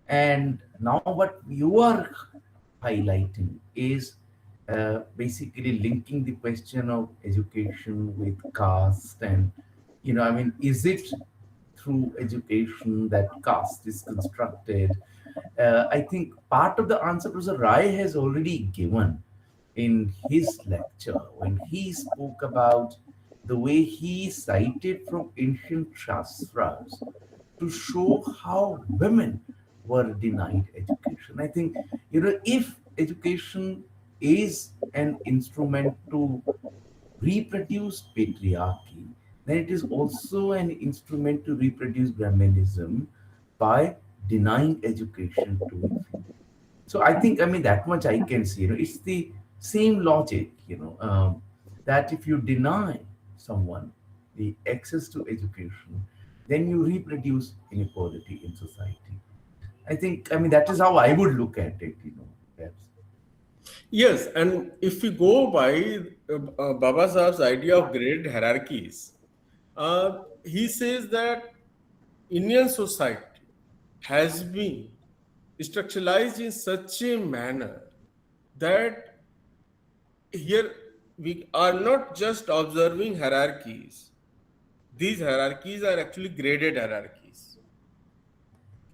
And now, what you are highlighting is basically linking the question of education with caste, and I mean, is it through education that caste is constructed? I think part of the answer Professor Rai has already given in his lecture when he spoke about the way he cited from ancient shastras to show how women were denied education. I think, if education is an instrument to reproduce patriarchy, then it is also an instrument to reproduce Brahmanism by denying education to women. So I think, I mean, that much I can see. It's the same logic, that if you deny someone the access to education, then you reproduce inequality in society. I think, I mean, that is how I would look at it, perhaps. Yes, and if we go by Baba Sahib's idea of graded hierarchies, he says that Indian society has been structuralized in such a manner that here we are not just observing hierarchies. These hierarchies are actually graded hierarchies.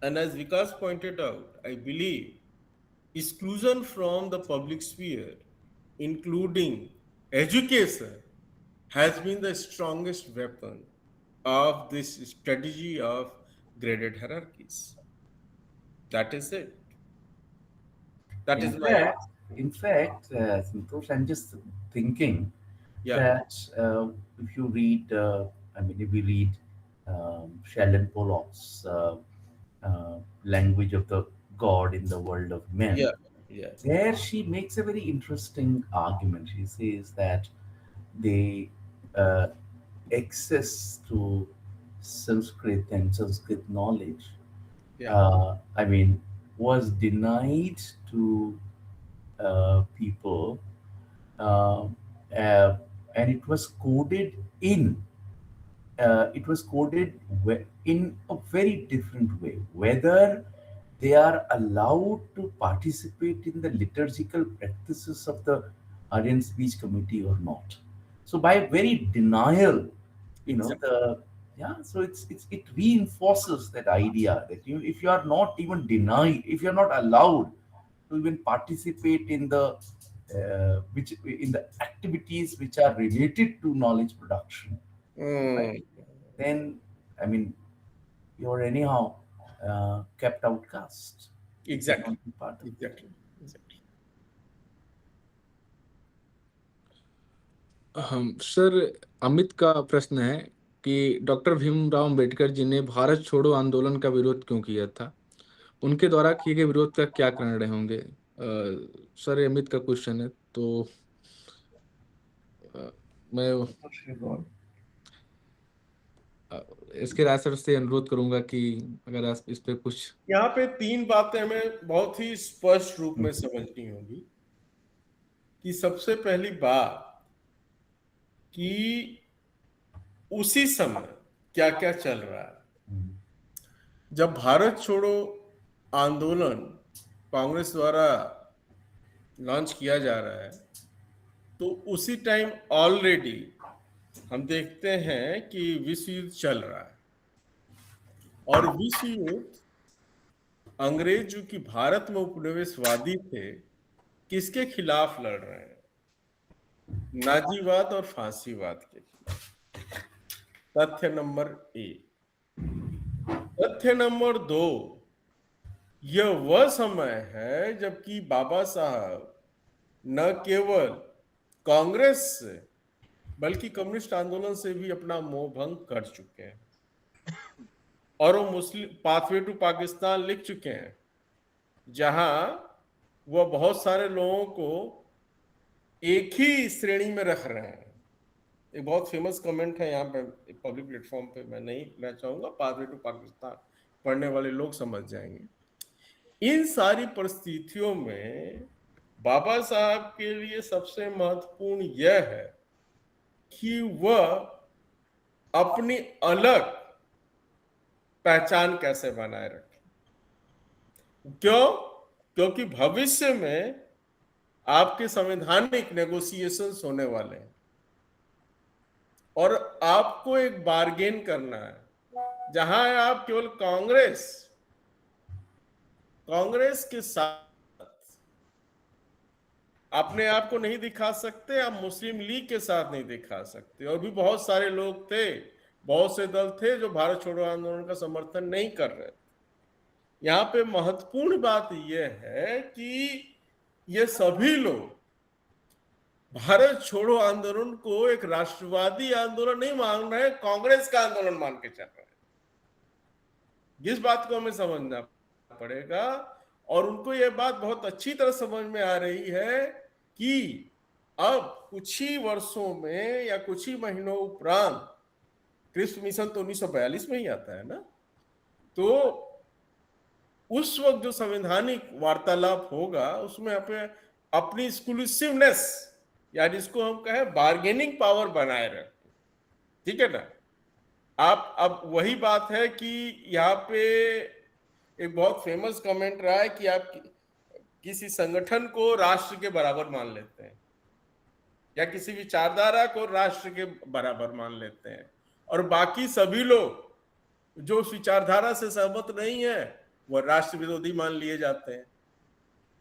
And as Vikas pointed out, I believe exclusion from the public sphere, including education, has been the strongest weapon of this strategy of graded hierarchies. That is it. That In is my fact, Santosh, I'm just thinking yeah. that if you read, I mean, if we read Sheldon Pollock's Language of the God in the World of Men, Yeah. Yeah. there she makes a very interesting argument. She says that the uh, access to Sanskrit and Sanskrit knowledge, Yeah. I mean, was denied to people, uh, uh, and it was coded in a very different way, whether they are allowed to participate in the liturgical practices of the Aryan Speech Committee or not. So by very denial, Exactly. the yeah, so it reinforces that idea that if you are not even denied, if you're not allowed to even participate in the which in the activities which are related to knowledge production, right? Mm, Then, I mean, you're anyhow kept outcast. You exactly. cannot be part of it. Exactly. Exactly. Sir, Amit का प्रश्न है कि doctor Bhimrao Ambedkar ji ने भारत छोड़ो आंदोलन का विरोध क्यों किया था? उनके द्वारा किए गए विरोध का क्या कारण रहे होंगे? सर, ये अमित का क्वेश्चन है, तो मैं एस.के. राय सर से अनुरोध करूंगा कि अगर आप इस पे कुछ। यहाँ पे 3 बातें हमें बहुत ही स्पष्ट रूप में समझनी होगी कि सबसे पहली बात कि उसी समय क्या क्या चल रहा है। जब भारत छोड़ो आंदोलन कांग्रेस द्वारा लॉन्च किया जा रहा है तो उसी टाइम ऑलरेडी हम देखते हैं कि विश्व युद्ध चल रहा है और विश्व युद्ध अंग्रेज जो कि भारत में उपनिवेशवादी थे किसके खिलाफ लड़ रहे हैं? नाजीवाद और फांसीवाद के खिलाफ। तथ्य नंबर 1। तथ्य नंबर 2, यह वह समय है जबकि बाबा साहब न केवल कांग्रेस से बल्कि कम्युनिस्ट आंदोलन से भी अपना मोह भंग कर चुके हैं और वो मुस्लिम पाथवे टू पाकिस्तान लिख चुके हैं, जहां वह बहुत सारे लोगों को एक ही श्रेणी में रख रहे हैं। एक बहुत फेमस कमेंट है यहाँ पे पब्लिक प्लेटफॉर्म पे, मैं नहीं लिखना चाहूंगा, पाथवे टू पाकिस्तान पढ़ने वाले लोग समझ जाएंगे। इन सारी परिस्थितियों में बाबा साहब के लिए सबसे महत्वपूर्ण यह है कि वह अपनी अलग पहचान कैसे बनाए रखें। क्यों? क्योंकि भविष्य में आपके संवैधानिक नेगोशिएशंस होने वाले हैं और आपको एक बार्गेन करना है, जहां आप केवल कांग्रेस के साथ अपने आप को नहीं दिखा सकते, आप मुस्लिम लीग के साथ नहीं दिखा सकते। और भी बहुत सारे लोग थे, बहुत से दल थे जो भारत छोड़ो आंदोलन का समर्थन नहीं कर रहे थे। यहाँ पे महत्वपूर्ण बात यह है कि ये सभी लोग भारत छोड़ो आंदोलन को एक राष्ट्रवादी आंदोलन नहीं मान रहे, कांग्रेस का आंदोलन मान के चल रहे हैं। इस बात को हमें समझना पड़ेगा और उनको यह बात बहुत अच्छी तरह समझ में आ रही है कि अब कुछ ही वर्षों में या कुछ ही महीनों उपरांत, क्रिप्स मिशन तो 1942 में ही आता है ना, तो उस वक्त जो संवैधानिक वार्तालाप होगा उसमें अपनी एक्सक्लूसिवनेस या जिसको हम कहें बार्गेनिंग पावर बनाए रखें। ठीक है ना? आप अब वही बात है कि यहाँ पे एक बहुत फेमस कमेंट रहा है कि आप किसी संगठन को राष्ट्र के बराबर मान लेते हैं या किसी विचारधारा को राष्ट्र के बराबर मान लेते हैं और बाकी सभी लोग जो उस विचारधारा से सहमत नहीं है वह राष्ट्र विरोधी मान लिए जाते हैं।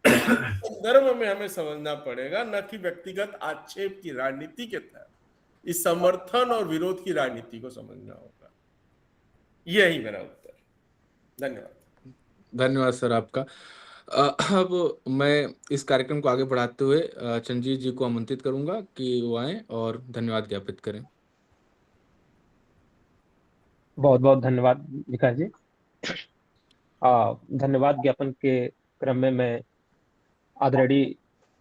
संदर्भ में हमें समझना पड़ेगा, न कि व्यक्तिगत आक्षेप की राजनीति के तहत इस समर्थन और विरोध की राजनीति को समझना होगा। यही मेरा उत्तर। धन्यवाद। धन्यवाद सर आपका। अब मैं इस कार्यक्रम को आगे बढ़ाते हुए चंजीत जी को आमंत्रित करूंगा कि वो आए और धन्यवाद ज्ञापित करें। बहुत बहुत धन्यवाद विकास जी। धन्यवाद ज्ञापन के क्रम में मैं आदरणीय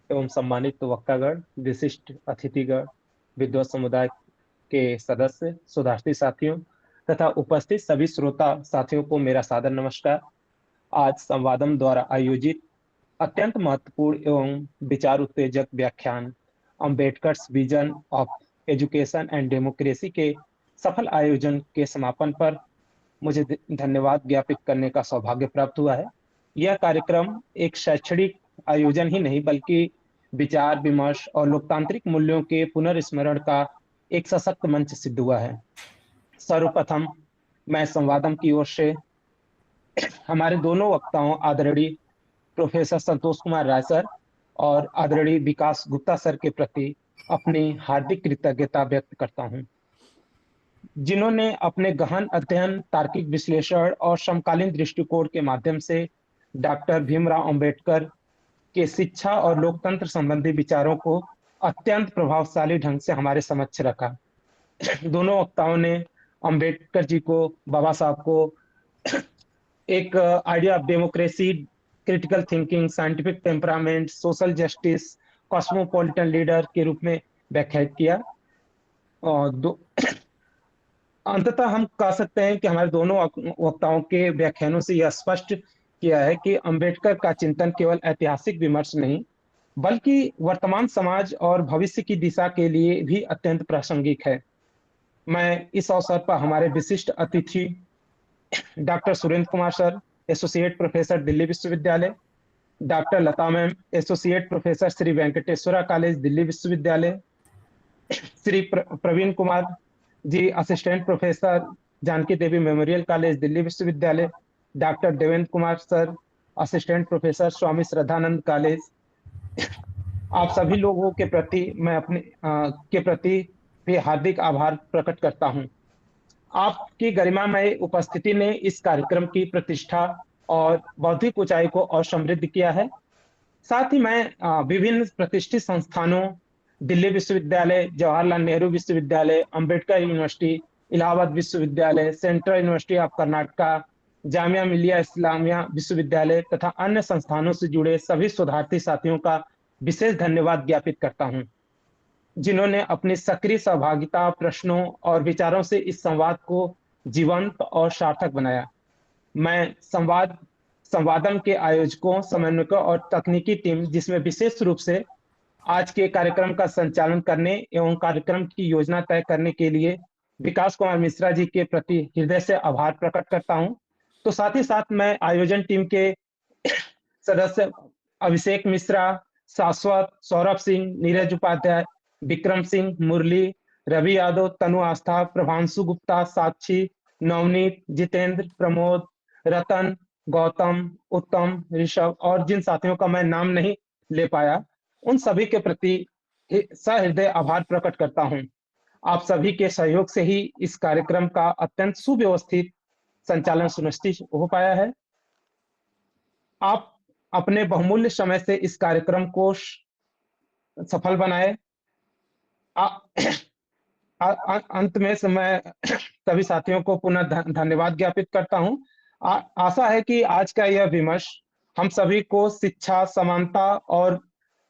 एवं सम्मानित वक्तागण, विशिष्ट अतिथिगण, विद्वत समुदाय के सदस्य, शोधार्थी साथियों तथा उपस्थित सभी श्रोता साथियों को मेरा सादर नमस्कार। आज संवादम द्वारा आयोजित अत्यंत महत्वपूर्ण एवं विचार उत्तेजक व्याख्यान Ambedkar's vision of education and democracy के सफल आयोजन के समापन पर मुझे धन्यवाद ज्ञापित करने का सौभाग्य प्राप्त हुआ है। यह कार्यक्रम एक शैक्षणिक आयोजन ही नहीं बल्कि विचार विमर्श और लोकतांत्रिक मूल्यों के पुनर्स्मरण का एक सशक्त मंच सिद्ध हुआ है। सर्वप्रथम मैं संवादम की ओर से हमारे दोनों वक्ताओं आदरणीय प्रोफेसर संतोष कुमार राय सर और आदरणीय विकास गुप्ता सर के प्रति अपनी हार्दिक कृतज्ञता व्यक्त करता हूं, जिन्होंने अपने गहन अध्ययन, तार्किक विश्लेषण और समकालीन दृष्टिकोण के माध्यम से डॉक्टर भीमराव अंबेडकर के शिक्षा और लोकतंत्र संबंधी विचारों को अत्यंत प्रभावशाली ढंग से हमारे समक्ष रखा। दोनों वक्ताओं ने अंबेडकर जी को, बाबा साहब को एक idea of democracy, critical thinking, scientific temperament, social justice, cosmopolitan leader के रूप में व्याख्यायित किया। और अंततः हम कह सकते हैं कि हमारे दोनों वक्ताओं के व्याख्यानों से यह स्पष्ट किया है कि अंबेडकर का चिंतन केवल ऐतिहासिक विमर्श नहीं, बल्कि वर्तमान समाज और भविष्य की दिशा के लिए भी अत्यंत प्रासंगिक है। मैं इस अवसर पर हमारे विशिष्ट अतिथि doctor Surendra Kumar sir, associate professor, Delhi विश्वविद्यालय, doctor Lata ma'am, associate professor, Shri Venkateshwara college, Delhi विश्वविद्यालय, Shri Praveen Kumar ji, assistant professor, Janki Devi memorial college, Delhi विश्वविद्यालय, doctor Devendra Kumar sir, assistant professor, Swami Shraddhanand college, आप सभी लोगों के प्रति मैं अपने के प्रति भी हार्दिक आभार प्रकट करता हूं। आपकी गरिमामय उपस्थिति ने इस कार्यक्रम की प्रतिष्ठा और बौद्धिक ऊंचाई को और समृद्ध किया है। साथ ही मैं विभिन्न प्रतिष्ठित संस्थानों, दिल्ली विश्वविद्यालय, जवाहरलाल नेहरू विश्वविद्यालय, अंबेडकर यूनिवर्सिटी, इलाहाबाद विश्वविद्यालय, central university of Karnataka, Jamia Millia Islamia विश्वविद्यालय तथा अन्य संस्थानों से जुड़े सभी शोधार्थी साथियों का विशेष धन्यवाद ज्ञापित करता हूं, जिन्होंने अपनी सक्रिय सहभागिता, प्रश्नों और विचारों से इस संवाद को जीवंत और सार्थक बनाया। मैं संवादम के आयोजकों, समन्वयकों और तकनीकी टीम, जिसमें विशेष रूप से आज के कार्यक्रम का संचालन करने एवं कार्यक्रम की योजना तय करने के लिए विकास कुमार मिश्रा जी के प्रति हृदय से आभार प्रकट करता हूं। तो साथ ही साथ मैं आयोजन टीम के सदस्य अभिषेक मिश्रा, शाश्वत, सौरभ सिंह, नीरज उपाध्याय, विक्रम सिंह, मुरली, रवि यादव, तनु आस्था, प्रभांशु गुप्ता, साक्षी, नवनीत, जितेंद्र, प्रमोद, रतन, गौतम, उत्तम, ऋषभ और जिन साथियों का मैं नाम नहीं ले पाया, उन सभी के प्रति सहृदय आभार प्रकट करता हूं। आप सभी के सहयोग से ही इस कार्यक्रम का अत्यंत सुव्यवस्थित संचालन सुनिश्चित हो पाया है। आप अपने बहुमूल्य समय से इस कार्यक्रम को सफल बनाए। अंत में से मैं सभी साथियों को पुनः धन्यवाद ज्ञापित करता हूं। आशा है कि आज का यह विमर्श हम सभी को शिक्षा, समानता और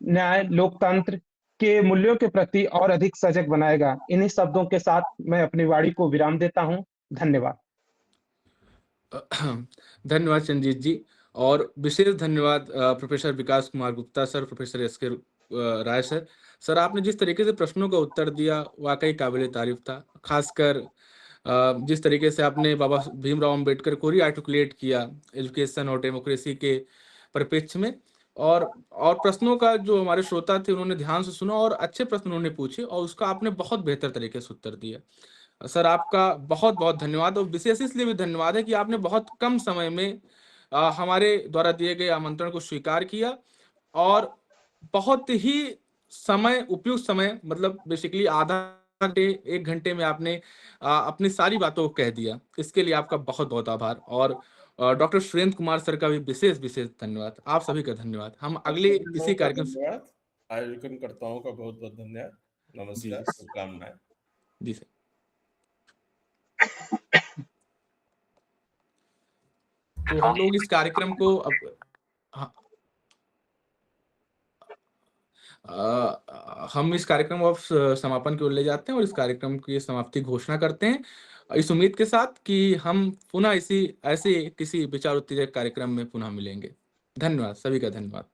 न्याय, लोकतंत्र के मूल्यों के प्रति और अधिक सजग बनाएगा। इन्हीं शब्दों के साथ मैं अपनी वाणी को विराम देता हूं। धन्यवाद। धन्यवाद चंद्रजीत जी, और विशेष धन्यवाद professor Vikas Kumar Gupta sir, professor S.K. Rai sir. Sir, आपने जिस तरीके से प्रश्नों का उत्तर दिया वाकई काबिल तारीफ था। खासकर जिस तरीके से आपने बाबा भीमराव अंबेडकर को आर्टिकुलेट किया एजुकेशन और डेमोक्रेसी के परिप्रेक्ष्य में, और प्रश्नों का जो हमारे श्रोता थे उन्होंने ध्यान से सुना और अच्छे प्रश्न उन्होंने पूछे और उसका आपने बहुत बेहतर तरीके से उत्तर दिया। सर, आपका बहुत बहुत धन्यवाद, और विशेष इसलिए भी धन्यवाद है कि आपने बहुत कम समय में हमारे द्वारा दिए गए आमंत्रण को स्वीकार किया और बहुत ही उपयुक्त समय, मतलब बेसिकली आधा घंटे 1 घंटे में आपने अपनी सारी बातों को कह दिया। इसके लिए आपका बहुत बहुत आभार, और डॉक्टर सुरेंद्र कुमार सर का भी विशेष धन्यवाद। आप सभी का धन्यवाद। हम अगले इसी कार्यक्रम धन्यवाद आयोजनकर्ताओं का बहुत बहुत धन्यवाद। नमस्कार, शुभकामनाएं। जी सर। तो हम लोग इस कार्यक्रम को अब हम इस कार्यक्रम को समापन की ओर ले जाते हैं और इस कार्यक्रम की समाप्ति घोषणा करते हैं, इस उम्मीद के साथ कि हम पुनः ऐसे किसी विचार उत्तेजक कार्यक्रम में पुनः मिलेंगे। धन्यवाद, सभी का धन्यवाद।